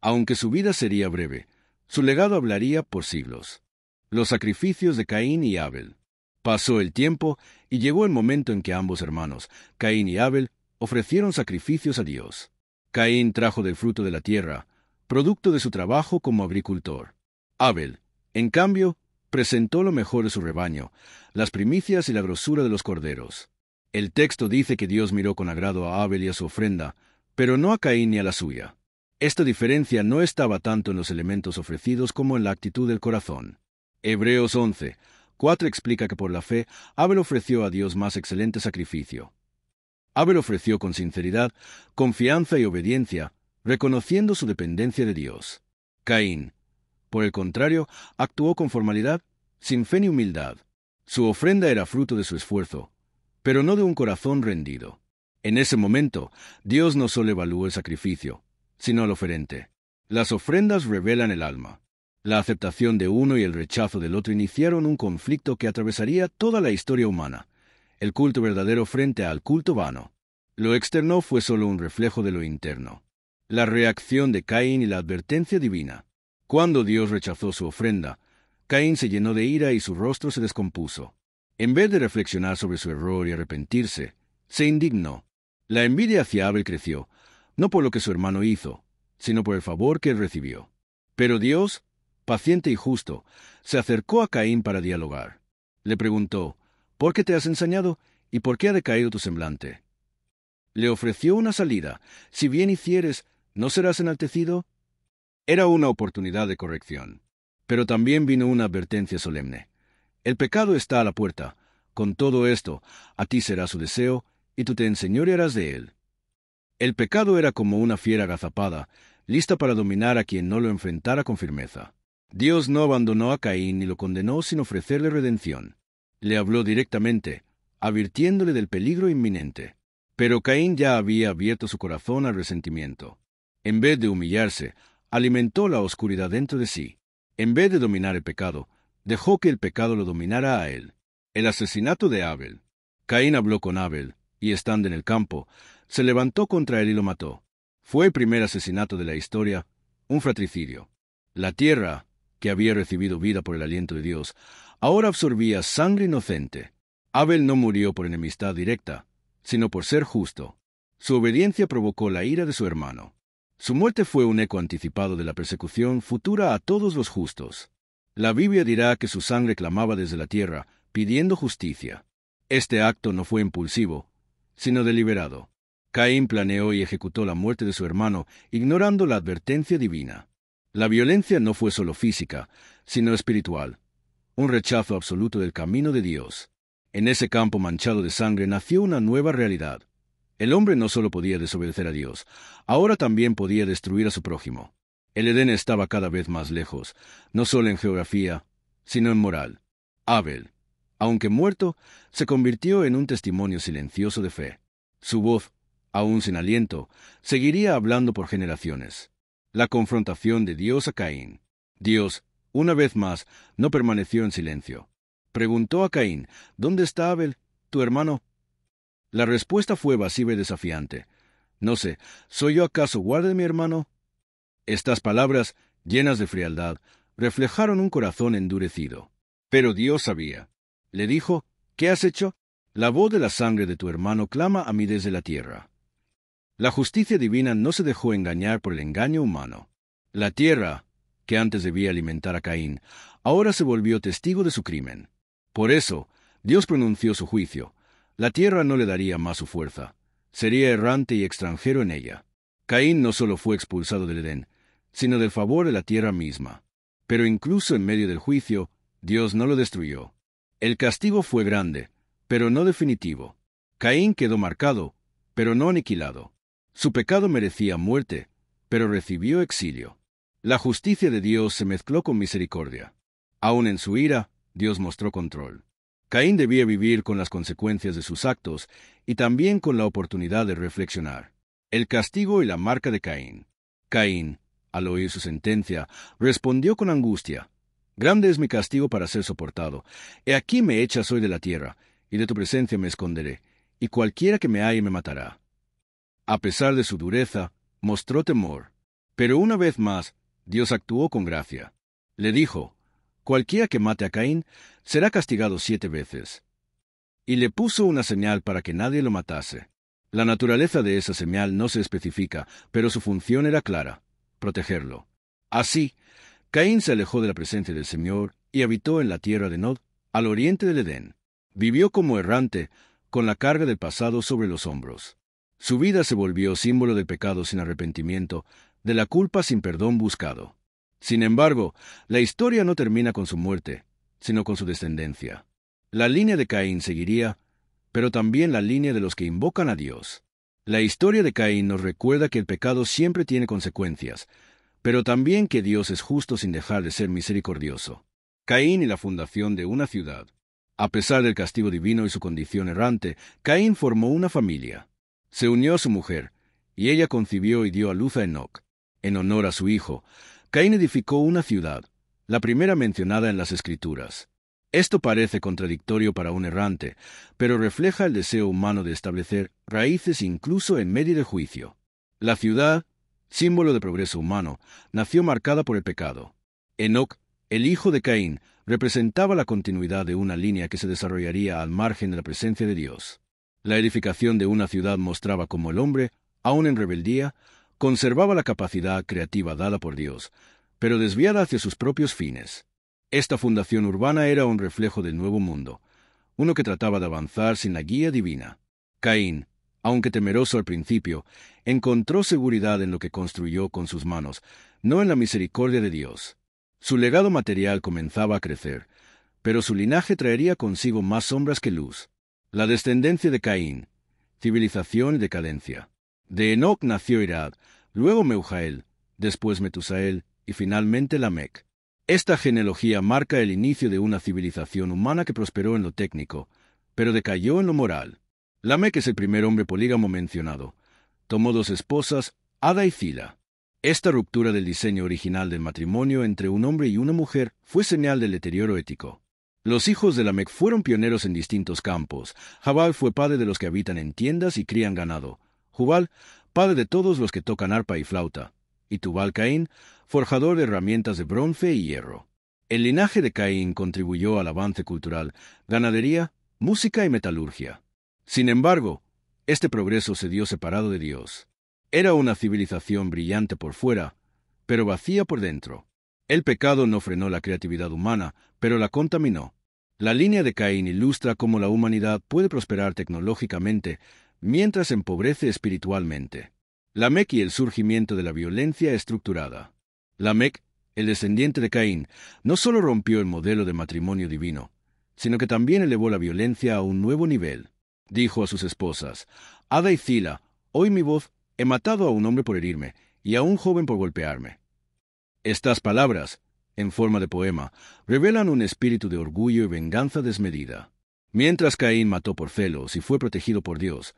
Aunque su vida sería breve, su legado hablaría por siglos. Los sacrificios de Caín y Abel. Pasó el tiempo y llegó el momento en que ambos hermanos, Caín y Abel, ofrecieron sacrificios a Dios. Caín trajo del fruto de la tierra, producto de su trabajo como agricultor. Abel, en cambio, presentó lo mejor de su rebaño, las primicias y la grosura de los corderos. El texto dice que Dios miró con agrado a Abel y a su ofrenda, pero no a Caín ni a la suya. Esta diferencia no estaba tanto en los elementos ofrecidos como en la actitud del corazón. Hebreos 11:4 explica que por la fe Abel ofreció a Dios más excelente sacrificio. Abel ofreció con sinceridad, confianza y obediencia, reconociendo su dependencia de Dios. Caín, por el contrario, actuó con formalidad, sin fe ni humildad. Su ofrenda era fruto de su esfuerzo, pero no de un corazón rendido. En ese momento, Dios no solo evaluó el sacrificio, sino al oferente. Las ofrendas revelan el alma. La aceptación de uno y el rechazo del otro iniciaron un conflicto que atravesaría toda la historia humana, el culto verdadero frente al culto vano. Lo externo fue solo un reflejo de lo interno. La reacción de Caín y la advertencia divina. Cuando Dios rechazó su ofrenda, Caín se llenó de ira y su rostro se descompuso. En vez de reflexionar sobre su error y arrepentirse, se indignó. La envidia hacia Abel creció, no por lo que su hermano hizo, sino por el favor que él recibió. Pero Dios, paciente y justo, se acercó a Caín para dialogar. Le preguntó, ¿por qué te has ensañado y por qué ha decaído tu semblante? Le ofreció una salida. Si bien hicieres, ¿no serás enaltecido? Era una oportunidad de corrección. Pero también vino una advertencia solemne. El pecado está a la puerta. Con todo esto, a ti será su deseo, y tú te enseñorearás de él. El pecado era como una fiera agazapada, lista para dominar a quien no lo enfrentara con firmeza. Dios no abandonó a Caín ni lo condenó sin ofrecerle redención. Le habló directamente, advirtiéndole del peligro inminente. Pero Caín ya había abierto su corazón al resentimiento. En vez de humillarse, alimentó la oscuridad dentro de sí. En vez de dominar el pecado, dejó que el pecado lo dominara a él. El asesinato de Abel. Caín habló con Abel, y estando en el campo, se levantó contra él y lo mató. Fue el primer asesinato de la historia, un fratricidio. La tierra, que había recibido vida por el aliento de Dios, ahora absorbía sangre inocente. Abel no murió por enemistad directa, sino por ser justo. Su obediencia provocó la ira de su hermano. Su muerte fue un eco anticipado de la persecución futura a todos los justos. La Biblia dirá que su sangre clamaba desde la tierra, pidiendo justicia. Este acto no fue impulsivo, sino deliberado. Caín planeó y ejecutó la muerte de su hermano, ignorando la advertencia divina. La violencia no fue solo física, sino espiritual, un rechazo absoluto del camino de Dios. En ese campo manchado de sangre nació una nueva realidad. El hombre no solo podía desobedecer a Dios, ahora también podía destruir a su prójimo. El Edén estaba cada vez más lejos, no solo en geografía, sino en moral. Abel, aunque muerto, se convirtió en un testimonio silencioso de fe. Su voz, aún sin aliento, seguiría hablando por generaciones. La confrontación de Dios a Caín. Dios, una vez más, no permaneció en silencio. Preguntó a Caín, ¿dónde está Abel, tu hermano? La respuesta fue evasiva y desafiante. No sé, ¿soy yo acaso guarda de mi hermano? Estas palabras, llenas de frialdad, reflejaron un corazón endurecido. Pero Dios sabía. Le dijo, ¿qué has hecho? La voz de la sangre de tu hermano clama a mí desde la tierra. La justicia divina no se dejó engañar por el engaño humano. La tierra, que antes debía alimentar a Caín, ahora se volvió testigo de su crimen. Por eso, Dios pronunció su juicio. La tierra no le daría más su fuerza. Sería errante y extranjero en ella. Caín no solo fue expulsado del Edén, sino del favor de la tierra misma. Pero incluso en medio del juicio, Dios no lo destruyó. El castigo fue grande, pero no definitivo. Caín quedó marcado, pero no aniquilado. Su pecado merecía muerte, pero recibió exilio. La justicia de Dios se mezcló con misericordia. Aun en su ira, Dios mostró control. Caín debía vivir con las consecuencias de sus actos y también con la oportunidad de reflexionar. El castigo y la marca de Caín. Caín, al oír su sentencia, respondió con angustia. Grande es mi castigo para ser soportado. He aquí me echas hoy de la tierra, y de tu presencia me esconderé, y cualquiera que me halle me matará. A pesar de su dureza, mostró temor. Pero una vez más, Dios actuó con gracia. Le dijo, cualquiera que mate a Caín será castigado 7 veces. Y le puso una señal para que nadie lo matase. La naturaleza de esa señal no se especifica, pero su función era clara, protegerlo. Así, Caín se alejó de la presencia del Señor y habitó en la tierra de Nod, al oriente del Edén. Vivió como errante, con la carga del pasado sobre los hombros. Su vida se volvió símbolo del pecado sin arrepentimiento, de la culpa sin perdón buscado. Sin embargo, la historia no termina con su muerte, sino con su descendencia. La línea de Caín seguiría, pero también la línea de los que invocan a Dios. La historia de Caín nos recuerda que el pecado siempre tiene consecuencias, pero también que Dios es justo sin dejar de ser misericordioso. Caín y la fundación de una ciudad. A pesar del castigo divino y su condición errante, Caín formó una familia. Se unió a su mujer, y ella concibió y dio a luz a Enoc. En honor a su hijo, Caín edificó una ciudad, la primera mencionada en las Escrituras. Esto parece contradictorio para un errante, pero refleja el deseo humano de establecer raíces incluso en medio del juicio. La ciudad, símbolo de progreso humano, nació marcada por el pecado. Enoc, el hijo de Caín, representaba la continuidad de una línea que se desarrollaría al margen de la presencia de Dios. La edificación de una ciudad mostraba cómo el hombre, aun en rebeldía, conservaba la capacidad creativa dada por Dios, pero desviada hacia sus propios fines. Esta fundación urbana era un reflejo del nuevo mundo, uno que trataba de avanzar sin la guía divina. Caín, Aunque temeroso al principio, encontró seguridad en lo que construyó con sus manos, no en la misericordia de Dios. Su legado material comenzaba a crecer, pero su linaje traería consigo más sombras que luz. La descendencia de Caín, civilización y decadencia. De Enoc nació Irad, luego Meujael, después Metusael y finalmente Lamec. Esta genealogía marca el inicio de una civilización humana que prosperó en lo técnico, pero decayó en lo moral. Lamec es el primer hombre polígamo mencionado. Tomó 2 esposas, Ada y Zila. Esta ruptura del diseño original del matrimonio entre un hombre y una mujer fue señal del deterioro ético. Los hijos de Lamec fueron pioneros en distintos campos. Jabal fue padre de los que habitan en tiendas y crían ganado. Jubal, padre de todos los que tocan arpa y flauta. Y Tubal-Caín, forjador de herramientas de bronce y hierro. El linaje de Caín contribuyó al avance cultural, ganadería, música y metalurgia. Sin embargo, este progreso se dio separado de Dios. Era una civilización brillante por fuera, pero vacía por dentro. El pecado no frenó la creatividad humana, pero la contaminó. La línea de Caín ilustra cómo la humanidad puede prosperar tecnológicamente mientras empobrece espiritualmente. Lamec y el surgimiento de la violencia estructurada. Lamec, el descendiente de Caín, no solo rompió el modelo de matrimonio divino, sino que también elevó la violencia a un nuevo nivel. Dijo a sus esposas, Ada y Zila, oí mi voz, he matado a un hombre por herirme, y a un joven por golpearme. Estas palabras, en forma de poema, revelan un espíritu de orgullo y venganza desmedida. Mientras Caín mató por celos y fue protegido por Dios,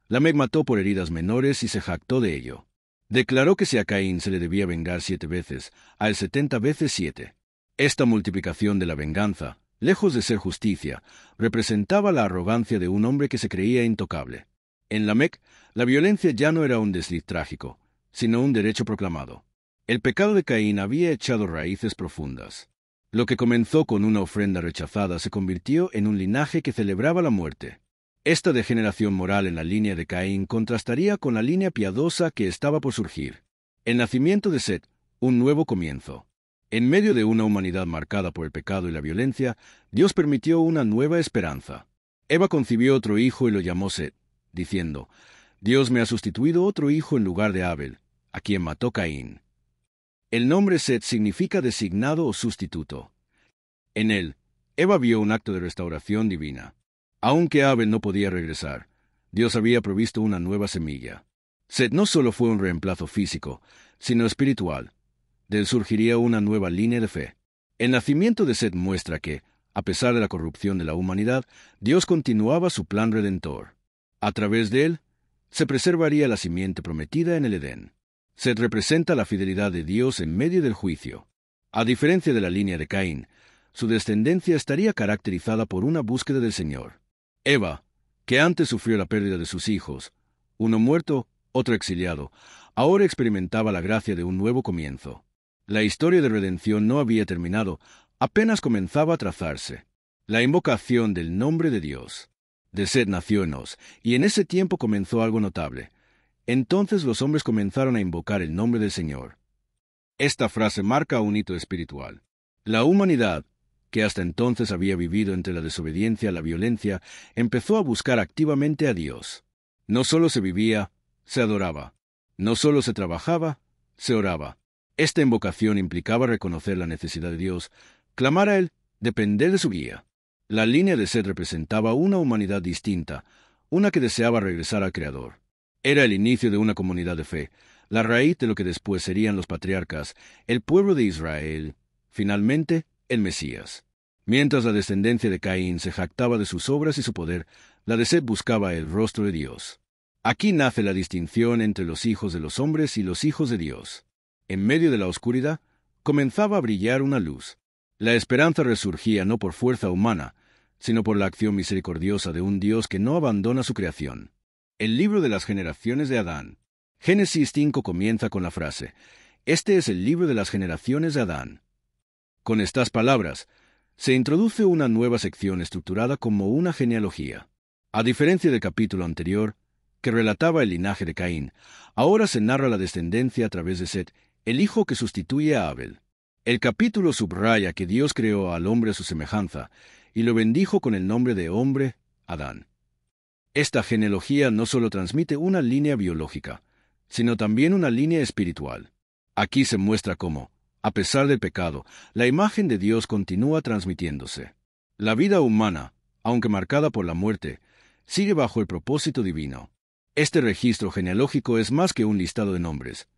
Lamec mató por heridas menores y se jactó de ello. Declaró que si a Caín se le debía vengar 7 veces, a él 70 veces 7. Esta multiplicación de la venganza, lejos de ser justicia, representaba la arrogancia de un hombre que se creía intocable. En Lamec, la violencia ya no era un desliz trágico, sino un derecho proclamado. El pecado de Caín había echado raíces profundas. Lo que comenzó con una ofrenda rechazada se convirtió en un linaje que celebraba la muerte. Esta degeneración moral en la línea de Caín contrastaría con la línea piadosa que estaba por surgir. El nacimiento de Set, un nuevo comienzo. En medio de una humanidad marcada por el pecado y la violencia, Dios permitió una nueva esperanza. Eva concibió otro hijo y lo llamó Set, diciendo, Dios me ha sustituido otro hijo en lugar de Abel, a quien mató Caín. El nombre Set significa designado o sustituto. En él, Eva vio un acto de restauración divina. Aunque Abel no podía regresar, Dios había provisto una nueva semilla. Set no solo fue un reemplazo físico, sino espiritual. De él surgiría una nueva línea de fe. El nacimiento de Set muestra que, a pesar de la corrupción de la humanidad, Dios continuaba su plan redentor. A través de él, se preservaría la simiente prometida en el Edén. Set representa la fidelidad de Dios en medio del juicio. A diferencia de la línea de Caín, su descendencia estaría caracterizada por una búsqueda del Señor. Eva, que antes sufrió la pérdida de sus hijos, uno muerto, otro exiliado, ahora experimentaba la gracia de un nuevo comienzo. La historia de redención no había terminado, apenas comenzaba a trazarse. La invocación del nombre de Dios. De Set nació Enos, y en ese tiempo comenzó algo notable. Entonces los hombres comenzaron a invocar el nombre del Señor. Esta frase marca un hito espiritual. La humanidad, que hasta entonces había vivido entre la desobediencia y la violencia, empezó a buscar activamente a Dios. No solo se vivía, se adoraba. No solo se trabajaba, se oraba. Esta invocación implicaba reconocer la necesidad de Dios, clamar a Él, depender de su guía. La línea de Set representaba una humanidad distinta, una que deseaba regresar al Creador. Era el inicio de una comunidad de fe, la raíz de lo que después serían los patriarcas, el pueblo de Israel, finalmente, el Mesías. Mientras la descendencia de Caín se jactaba de sus obras y su poder, la de Set buscaba el rostro de Dios. Aquí nace la distinción entre los hijos de los hombres y los hijos de Dios. En medio de la oscuridad, comenzaba a brillar una luz. La esperanza resurgía no por fuerza humana, sino por la acción misericordiosa de un Dios que no abandona su creación. El libro de las generaciones de Adán. Génesis 5 comienza con la frase, «Este es el libro de las generaciones de Adán». Con estas palabras, se introduce una nueva sección estructurada como una genealogía. A diferencia del capítulo anterior, que relataba el linaje de Caín, ahora se narra la descendencia a través de Set, el hijo que sustituye a Abel. El capítulo subraya que Dios creó al hombre a su semejanza, y lo bendijo con el nombre de hombre, Adán. Esta genealogía no solo transmite una línea biológica, sino también una línea espiritual. Aquí se muestra cómo, a pesar del pecado, la imagen de Dios continúa transmitiéndose. La vida humana, aunque marcada por la muerte, sigue bajo el propósito divino. Este registro genealógico es más que un listado de nombres.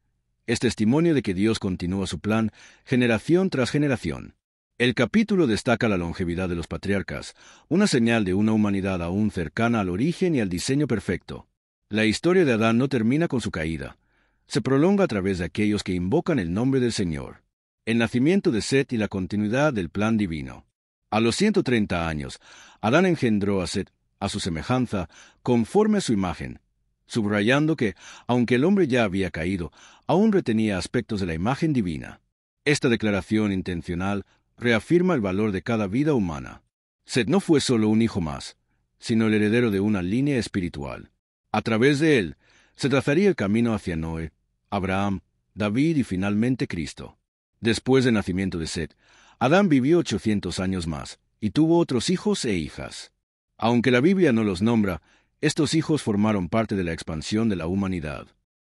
Es testimonio de que Dios continúa su plan generación tras generación. El capítulo destaca la longevidad de los patriarcas, una señal de una humanidad aún cercana al origen y al diseño perfecto. La historia de Adán no termina con su caída. Se prolonga a través de aquellos que invocan el nombre del Señor. El nacimiento de Set y la continuidad del plan divino. A los 130 años, Adán engendró a Set, a su semejanza, conforme a su imagen, subrayando que, aunque el hombre ya había caído, aún retenía aspectos de la imagen divina. Esta declaración intencional reafirma el valor de cada vida humana. Set no fue solo un hijo más, sino el heredero de una línea espiritual. A través de él, se trazaría el camino hacia Noé, Abraham, David y finalmente Cristo. Después del nacimiento de Set, Adán vivió 800 años más, y tuvo otros hijos e hijas. Aunque la Biblia no los nombra, estos hijos formaron parte de la expansión de la humanidad.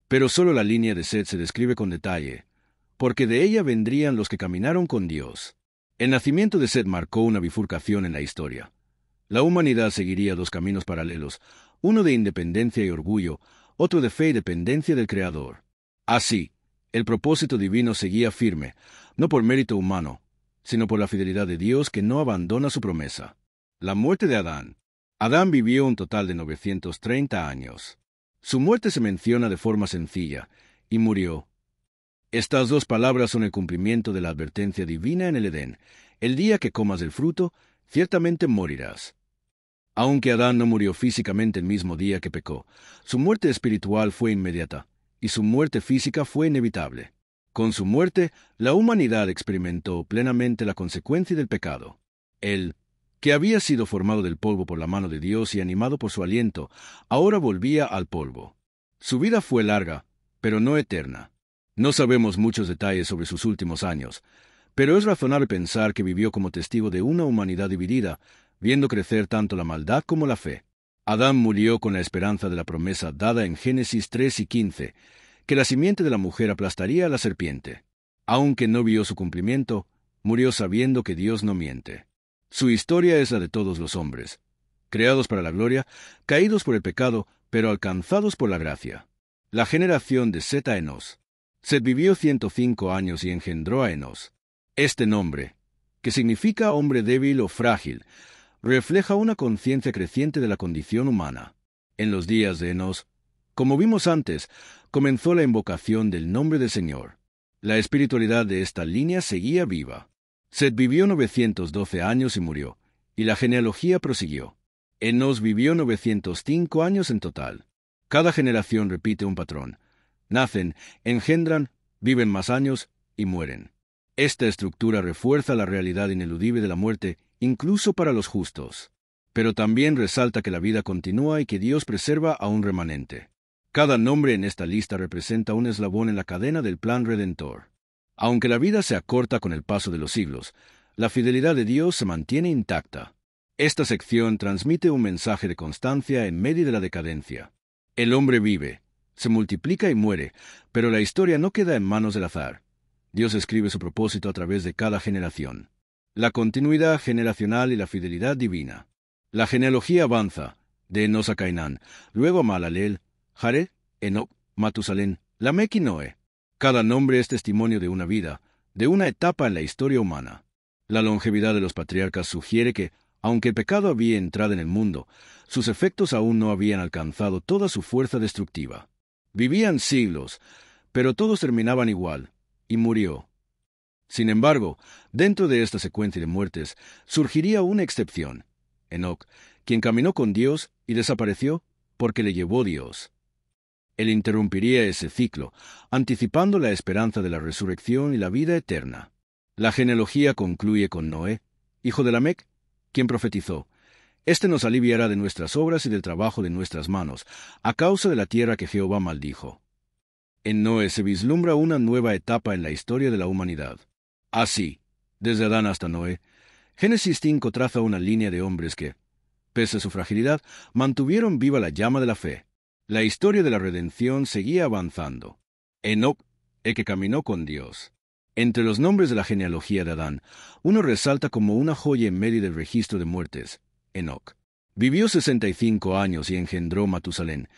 Pero solo la línea de Set se describe con detalle, porque de ella vendrían los que caminaron con Dios. El nacimiento de Set marcó una bifurcación en la historia. La humanidad seguiría dos caminos paralelos, uno de independencia y orgullo, otro de fe y dependencia del Creador. Así, el propósito divino seguía firme, no por mérito humano, sino por la fidelidad de Dios que no abandona su promesa. La muerte de Adán. Adán vivió un total de 930 años. Su muerte se menciona de forma sencilla, y murió. Estas dos palabras son el cumplimiento de la advertencia divina en el Edén: el día que comas del fruto, ciertamente morirás. Aunque Adán no murió físicamente el mismo día que pecó, su muerte espiritual fue inmediata, y su muerte física fue inevitable. Con su muerte, la humanidad experimentó plenamente la consecuencia del pecado. Él, que había sido formado del polvo por la mano de Dios y animado por su aliento, ahora volvía al polvo. Su vida fue larga, pero no eterna. No sabemos muchos detalles sobre sus últimos años, pero es razonable pensar que vivió como testigo de una humanidad dividida, viendo crecer tanto la maldad como la fe. Adán murió con la esperanza de la promesa dada en Génesis 3 y 15, que la simiente de la mujer aplastaría a la serpiente. Aunque no vio su cumplimiento, murió sabiendo que Dios no miente. Su historia es la de todos los hombres, creados para la gloria, caídos por el pecado, pero alcanzados por la gracia. La generación de Set a Enos. Set vivió 105 años y engendró a Enos. Este nombre, que significa hombre débil o frágil, refleja una conciencia creciente de la condición humana. En los días de Enos, como vimos antes, comenzó la invocación del nombre del Señor. La espiritualidad de esta línea seguía viva. Set vivió 912 años y murió, y la genealogía prosiguió. Enos vivió 905 años en total. Cada generación repite un patrón. Nacen, engendran, viven más años y mueren. Esta estructura refuerza la realidad ineludible de la muerte, incluso para los justos. Pero también resalta que la vida continúa y que Dios preserva a un remanente. Cada nombre en esta lista representa un eslabón en la cadena del plan redentor. Aunque la vida se acorta con el paso de los siglos, la fidelidad de Dios se mantiene intacta. Esta sección transmite un mensaje de constancia en medio de la decadencia. El hombre vive, se multiplica y muere, pero la historia no queda en manos del azar. Dios escribe su propósito a través de cada generación. La continuidad generacional y la fidelidad divina. La genealogía avanza, de Enos a Cainán, luego a Mahalaleel, Jared, Enoc, Matusalén, Lamec y Noé. Cada nombre es testimonio de una vida, de una etapa en la historia humana. La longevidad de los patriarcas sugiere que, aunque el pecado había entrado en el mundo, sus efectos aún no habían alcanzado toda su fuerza destructiva. Vivían siglos, pero todos terminaban igual, y murió. Sin embargo, dentro de esta secuencia de muertes, surgiría una excepción: Enoc, quien caminó con Dios y desapareció porque le llevó Dios. Él interrumpiría ese ciclo, anticipando la esperanza de la resurrección y la vida eterna. La genealogía concluye con Noé, hijo de Lamec, quien profetizó: «Este nos aliviará de nuestras obras y del trabajo de nuestras manos, a causa de la tierra que Jehová maldijo». En Noé se vislumbra una nueva etapa en la historia de la humanidad. Así, desde Adán hasta Noé, Génesis 5 traza una línea de hombres que, pese a su fragilidad, mantuvieron viva la llama de la fe. La historia de la redención seguía avanzando. Enoc, el que caminó con Dios. Entre los nombres de la genealogía de Adán, uno resalta como una joya en medio del registro de muertes: Enoc. Vivió 65 años y engendró Matusalén,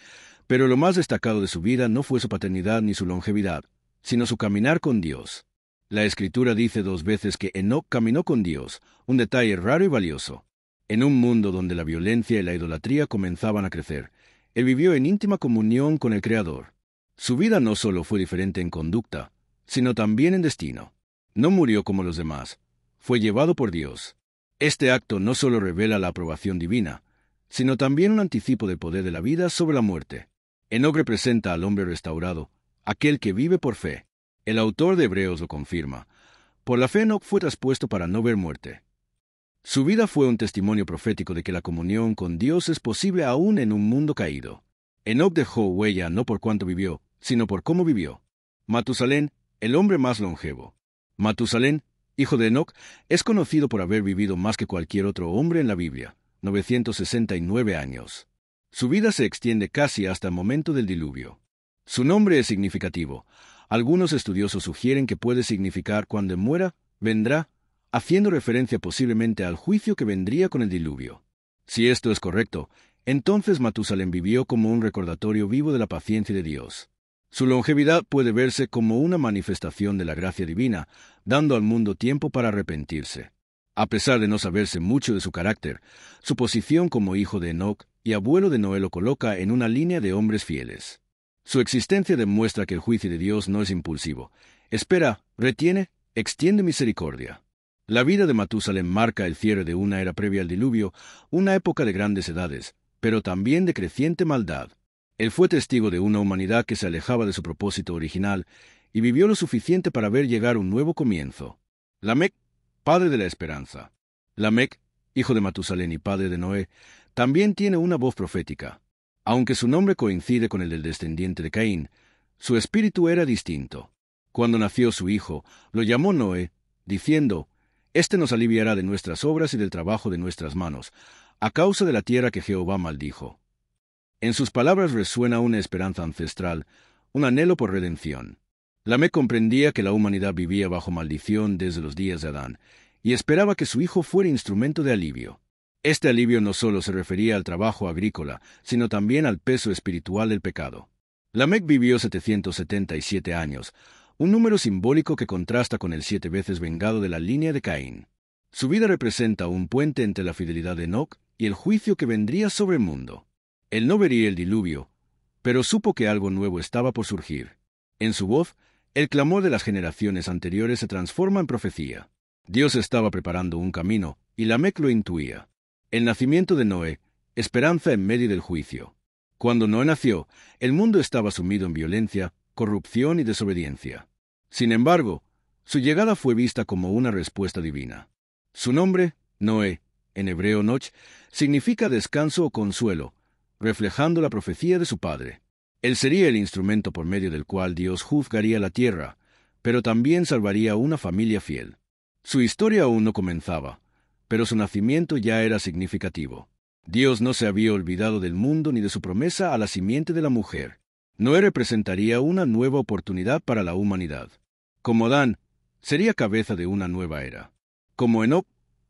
pero lo más destacado de su vida no fue su paternidad ni su longevidad, sino su caminar con Dios. La Escritura dice 2 veces que Enoc caminó con Dios, un detalle raro y valioso. En un mundo donde la violencia y la idolatría comenzaban a crecer, él vivió en íntima comunión con el Creador. Su vida no solo fue diferente en conducta, sino también en destino. No murió como los demás, fue llevado por Dios. Este acto no solo revela la aprobación divina, sino también un anticipo del poder de la vida sobre la muerte. Enoc representa al hombre restaurado, aquel que vive por fe. El autor de Hebreos lo confirma. Por la fe Enoc fue traspuesto para no ver muerte. Su vida fue un testimonio profético de que la comunión con Dios es posible aún en un mundo caído. Enoc dejó huella no por cuánto vivió, sino por cómo vivió. Matusalén, el hombre más longevo. Matusalén, hijo de Enoc, es conocido por haber vivido más que cualquier otro hombre en la Biblia, 969 años. Su vida se extiende casi hasta el momento del diluvio. Su nombre es significativo. Algunos estudiosos sugieren que puede significar cuando muera, vendrá, haciendo referencia posiblemente al juicio que vendría con el diluvio. Si esto es correcto, entonces Matusalén vivió como un recordatorio vivo de la paciencia de Dios. Su longevidad puede verse como una manifestación de la gracia divina, dando al mundo tiempo para arrepentirse. A pesar de no saberse mucho de su carácter, su posición como hijo de Enoc y abuelo de Noé lo coloca en una línea de hombres fieles. Su existencia demuestra que el juicio de Dios no es impulsivo. Espera, retiene, extiende misericordia. La vida de Matusalén marca el cierre de una era previa al diluvio, una época de grandes edades, pero también de creciente maldad. Él fue testigo de una humanidad que se alejaba de su propósito original y vivió lo suficiente para ver llegar un nuevo comienzo. Lamec, padre de la esperanza. Lamec, hijo de Matusalén y padre de Noé, también tiene una voz profética. Aunque su nombre coincide con el del descendiente de Caín, su espíritu era distinto. Cuando nació su hijo, lo llamó Noé, diciendo: «Este nos aliviará de nuestras obras y del trabajo de nuestras manos, a causa de la tierra que Jehová maldijo». En sus palabras resuena una esperanza ancestral, un anhelo por redención. Lamec comprendía que la humanidad vivía bajo maldición desde los días de Adán, y esperaba que su hijo fuera instrumento de alivio. Este alivio no solo se refería al trabajo agrícola, sino también al peso espiritual del pecado. Lamec vivió 777 años, un número simbólico que contrasta con el 7 veces vengado de la línea de Caín. Su vida representa un puente entre la fidelidad de Enoc y el juicio que vendría sobre el mundo. Él no vería el diluvio, pero supo que algo nuevo estaba por surgir. En su voz, el clamor de las generaciones anteriores se transforma en profecía. Dios estaba preparando un camino, y Lamec lo intuía. El nacimiento de Noé, esperanza en medio del juicio. Cuando Noé nació, el mundo estaba sumido en violencia, corrupción y desobediencia. Sin embargo, su llegada fue vista como una respuesta divina. Su nombre, Noé, en hebreo Noch, significa descanso o consuelo, reflejando la profecía de su padre. Él sería el instrumento por medio del cual Dios juzgaría la tierra, pero también salvaría a una familia fiel. Su historia aún no comenzaba, pero su nacimiento ya era significativo. Dios no se había olvidado del mundo ni de su promesa a la simiente de la mujer. Noé representaría una nueva oportunidad para la humanidad. Como Adán, sería cabeza de una nueva era. Como Enoc,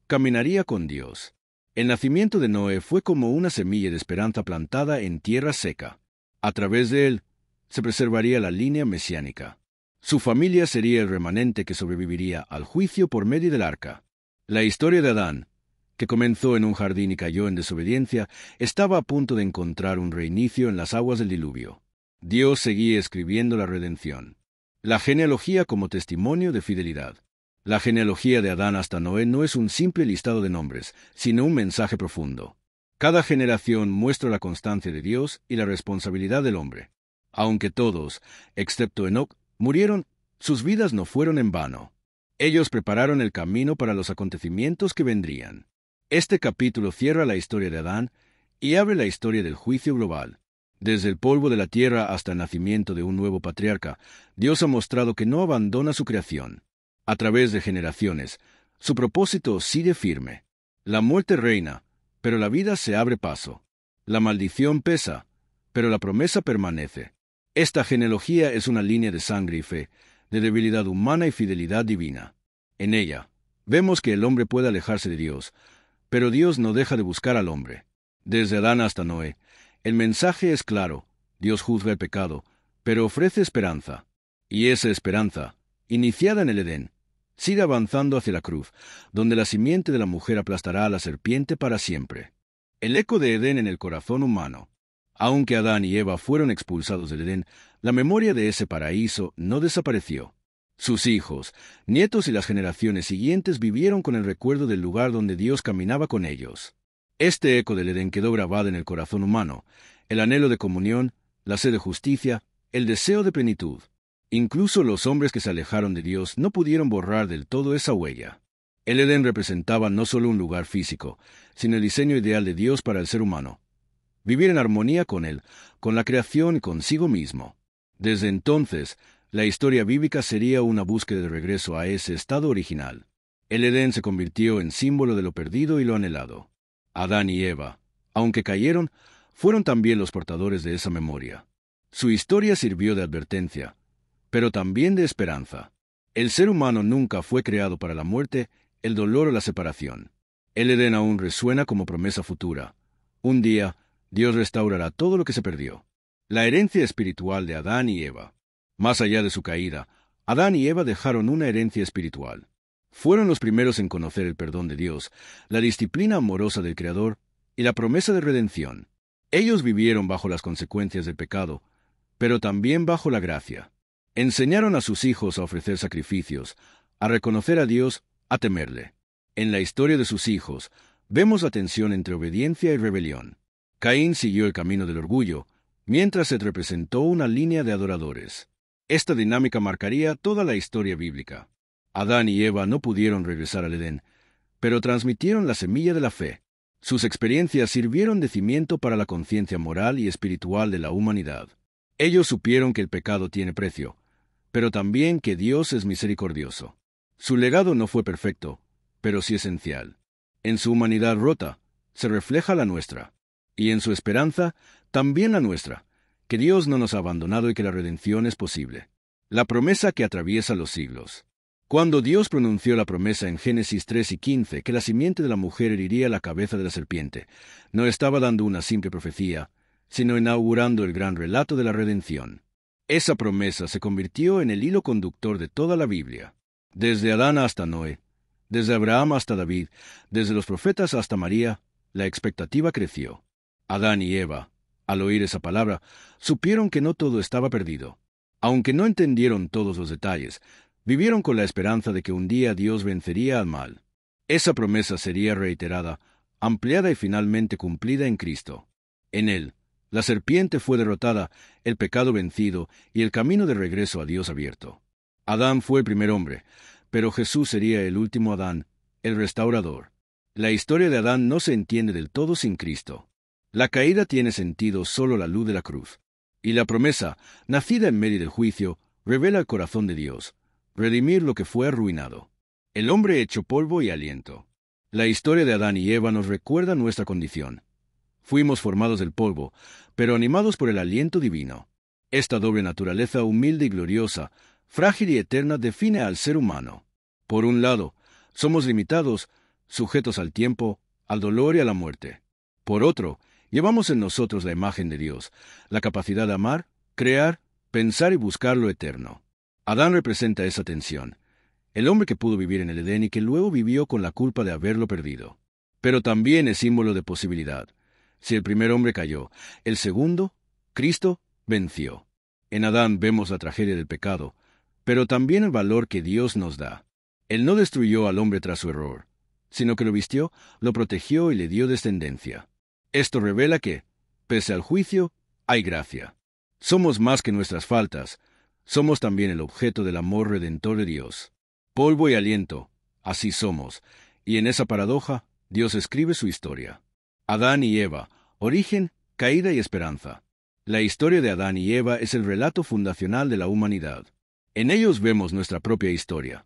caminaría con Dios. El nacimiento de Noé fue como una semilla de esperanza plantada en tierra seca. A través de él, se preservaría la línea mesiánica. Su familia sería el remanente que sobreviviría al juicio por medio del arca. La historia de Adán, que comenzó en un jardín y cayó en desobediencia, estaba a punto de encontrar un reinicio en las aguas del diluvio. Dios seguía escribiendo la redención. La genealogía como testimonio de fidelidad. La genealogía de Adán hasta Noé no es un simple listado de nombres, sino un mensaje profundo. Cada generación muestra la constancia de Dios y la responsabilidad del hombre. Aunque todos, excepto Enoc, murieron, sus vidas no fueron en vano. Ellos prepararon el camino para los acontecimientos que vendrían. Este capítulo cierra la historia de Adán y abre la historia del juicio global. Desde el polvo de la tierra hasta el nacimiento de un nuevo patriarca, Dios ha mostrado que no abandona su creación. A través de generaciones, su propósito sigue firme. La muerte reina, pero la vida se abre paso. La maldición pesa, pero la promesa permanece. Esta genealogía es una línea de sangre y fe, de debilidad humana y fidelidad divina. En ella, vemos que el hombre puede alejarse de Dios, pero Dios no deja de buscar al hombre. Desde Adán hasta Noé, el mensaje es claro: Dios juzga el pecado, pero ofrece esperanza. Y esa esperanza, iniciada en el Edén, sigue avanzando hacia la cruz, donde la simiente de la mujer aplastará a la serpiente para siempre. El eco de Edén en el corazón humano. Aunque Adán y Eva fueron expulsados del Edén, la memoria de ese paraíso no desapareció. Sus hijos, nietos y las generaciones siguientes vivieron con el recuerdo del lugar donde Dios caminaba con ellos. Este eco del Edén quedó grabado en el corazón humano: el anhelo de comunión, la sed de justicia, el deseo de plenitud. Incluso los hombres que se alejaron de Dios no pudieron borrar del todo esa huella. El Edén representaba no solo un lugar físico, sino el diseño ideal de Dios para el ser humano: vivir en armonía con Él, con la creación y consigo mismo. Desde entonces, la historia bíblica sería una búsqueda de regreso a ese estado original. El Edén se convirtió en símbolo de lo perdido y lo anhelado. Adán y Eva, aunque cayeron, fueron también los portadores de esa memoria. Su historia sirvió de advertencia, pero también de esperanza. El ser humano nunca fue creado para la muerte, el dolor o la separación. El Edén aún resuena como promesa futura. Un día, Dios restaurará todo lo que se perdió. La herencia espiritual de Adán y Eva. Más allá de su caída, Adán y Eva dejaron una herencia espiritual. Fueron los primeros en conocer el perdón de Dios, la disciplina amorosa del Creador y la promesa de redención. Ellos vivieron bajo las consecuencias del pecado, pero también bajo la gracia. Enseñaron a sus hijos a ofrecer sacrificios, a reconocer a Dios, a temerle. En la historia de sus hijos, vemos la tensión entre obediencia y rebelión. Caín siguió el camino del orgullo, mientras se representó una línea de adoradores. Esta dinámica marcaría toda la historia bíblica. Adán y Eva no pudieron regresar al Edén, pero transmitieron la semilla de la fe. Sus experiencias sirvieron de cimiento para la conciencia moral y espiritual de la humanidad. Ellos supieron que el pecado tiene precio, pero también que Dios es misericordioso. Su legado no fue perfecto, pero sí esencial. En su humanidad rota, se refleja la nuestra. Y en su esperanza, también la nuestra, que Dios no nos ha abandonado y que la redención es posible. La promesa que atraviesa los siglos. Cuando Dios pronunció la promesa en Génesis 3:15 que la simiente de la mujer heriría la cabeza de la serpiente, no estaba dando una simple profecía, sino inaugurando el gran relato de la redención. Esa promesa se convirtió en el hilo conductor de toda la Biblia. Desde Adán hasta Noé, desde Abraham hasta David, desde los profetas hasta María, la expectativa creció. Adán y Eva, al oír esa palabra, supieron que no todo estaba perdido. Aunque no entendieron todos los detalles, vivieron con la esperanza de que un día Dios vencería al mal. Esa promesa sería reiterada, ampliada y finalmente cumplida en Cristo. En Él, la serpiente fue derrotada, el pecado vencido y el camino de regreso a Dios abierto. Adán fue el primer hombre, pero Jesús sería el último Adán, el restaurador. La historia de Adán no se entiende del todo sin Cristo. La caída tiene sentido solo a la luz de la cruz. Y la promesa, nacida en medio del juicio, revela el corazón de Dios: redimir lo que fue arruinado. El hombre hecho polvo y aliento. La historia de Adán y Eva nos recuerda nuestra condición. Fuimos formados del polvo, pero animados por el aliento divino. Esta doble naturaleza humilde y gloriosa, frágil y eterna, define al ser humano. Por un lado, somos limitados, sujetos al tiempo, al dolor y a la muerte. Por otro, llevamos en nosotros la imagen de Dios, la capacidad de amar, crear, pensar y buscar lo eterno. Adán representa esa tensión, el hombre que pudo vivir en el Edén y que luego vivió con la culpa de haberlo perdido. Pero también es símbolo de posibilidad. Si el primer hombre cayó, el segundo, Cristo, venció. En Adán vemos la tragedia del pecado, pero también el valor que Dios nos da. Él no destruyó al hombre tras su error, sino que lo vistió, lo protegió y le dio descendencia. Esto revela que, pese al juicio, hay gracia. Somos más que nuestras faltas, somos también el objeto del amor redentor de Dios. Polvo y aliento, así somos, y en esa paradoja, Dios escribe su historia. Adán y Eva, origen, caída y esperanza. La historia de Adán y Eva es el relato fundacional de la humanidad. En ellos vemos nuestra propia historia.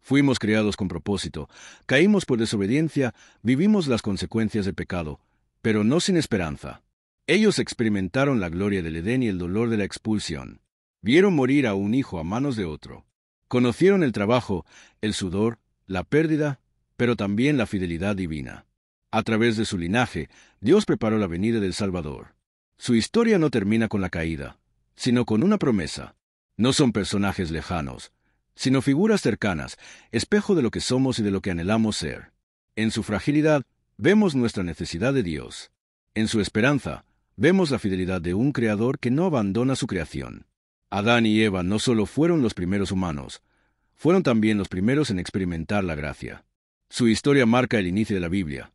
Fuimos creados con propósito, caímos por desobediencia, vivimos las consecuencias del pecado, pero no sin esperanza. Ellos experimentaron la gloria del Edén y el dolor de la expulsión. Vieron morir a un hijo a manos de otro. Conocieron el trabajo, el sudor, la pérdida, pero también la fidelidad divina. A través de su linaje, Dios preparó la venida del Salvador. Su historia no termina con la caída, sino con una promesa. No son personajes lejanos, sino figuras cercanas, espejo de lo que somos y de lo que anhelamos ser. En su fragilidad, vemos nuestra necesidad de Dios. En su esperanza, vemos la fidelidad de un Creador que no abandona su creación. Adán y Eva no solo fueron los primeros humanos, fueron también los primeros en experimentar la gracia. Su historia marca el inicio de la Biblia,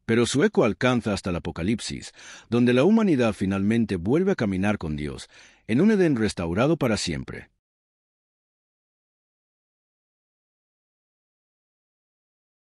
pero su eco alcanza hasta el Apocalipsis, donde la humanidad finalmente vuelve a caminar con Dios, en un Edén restaurado para siempre.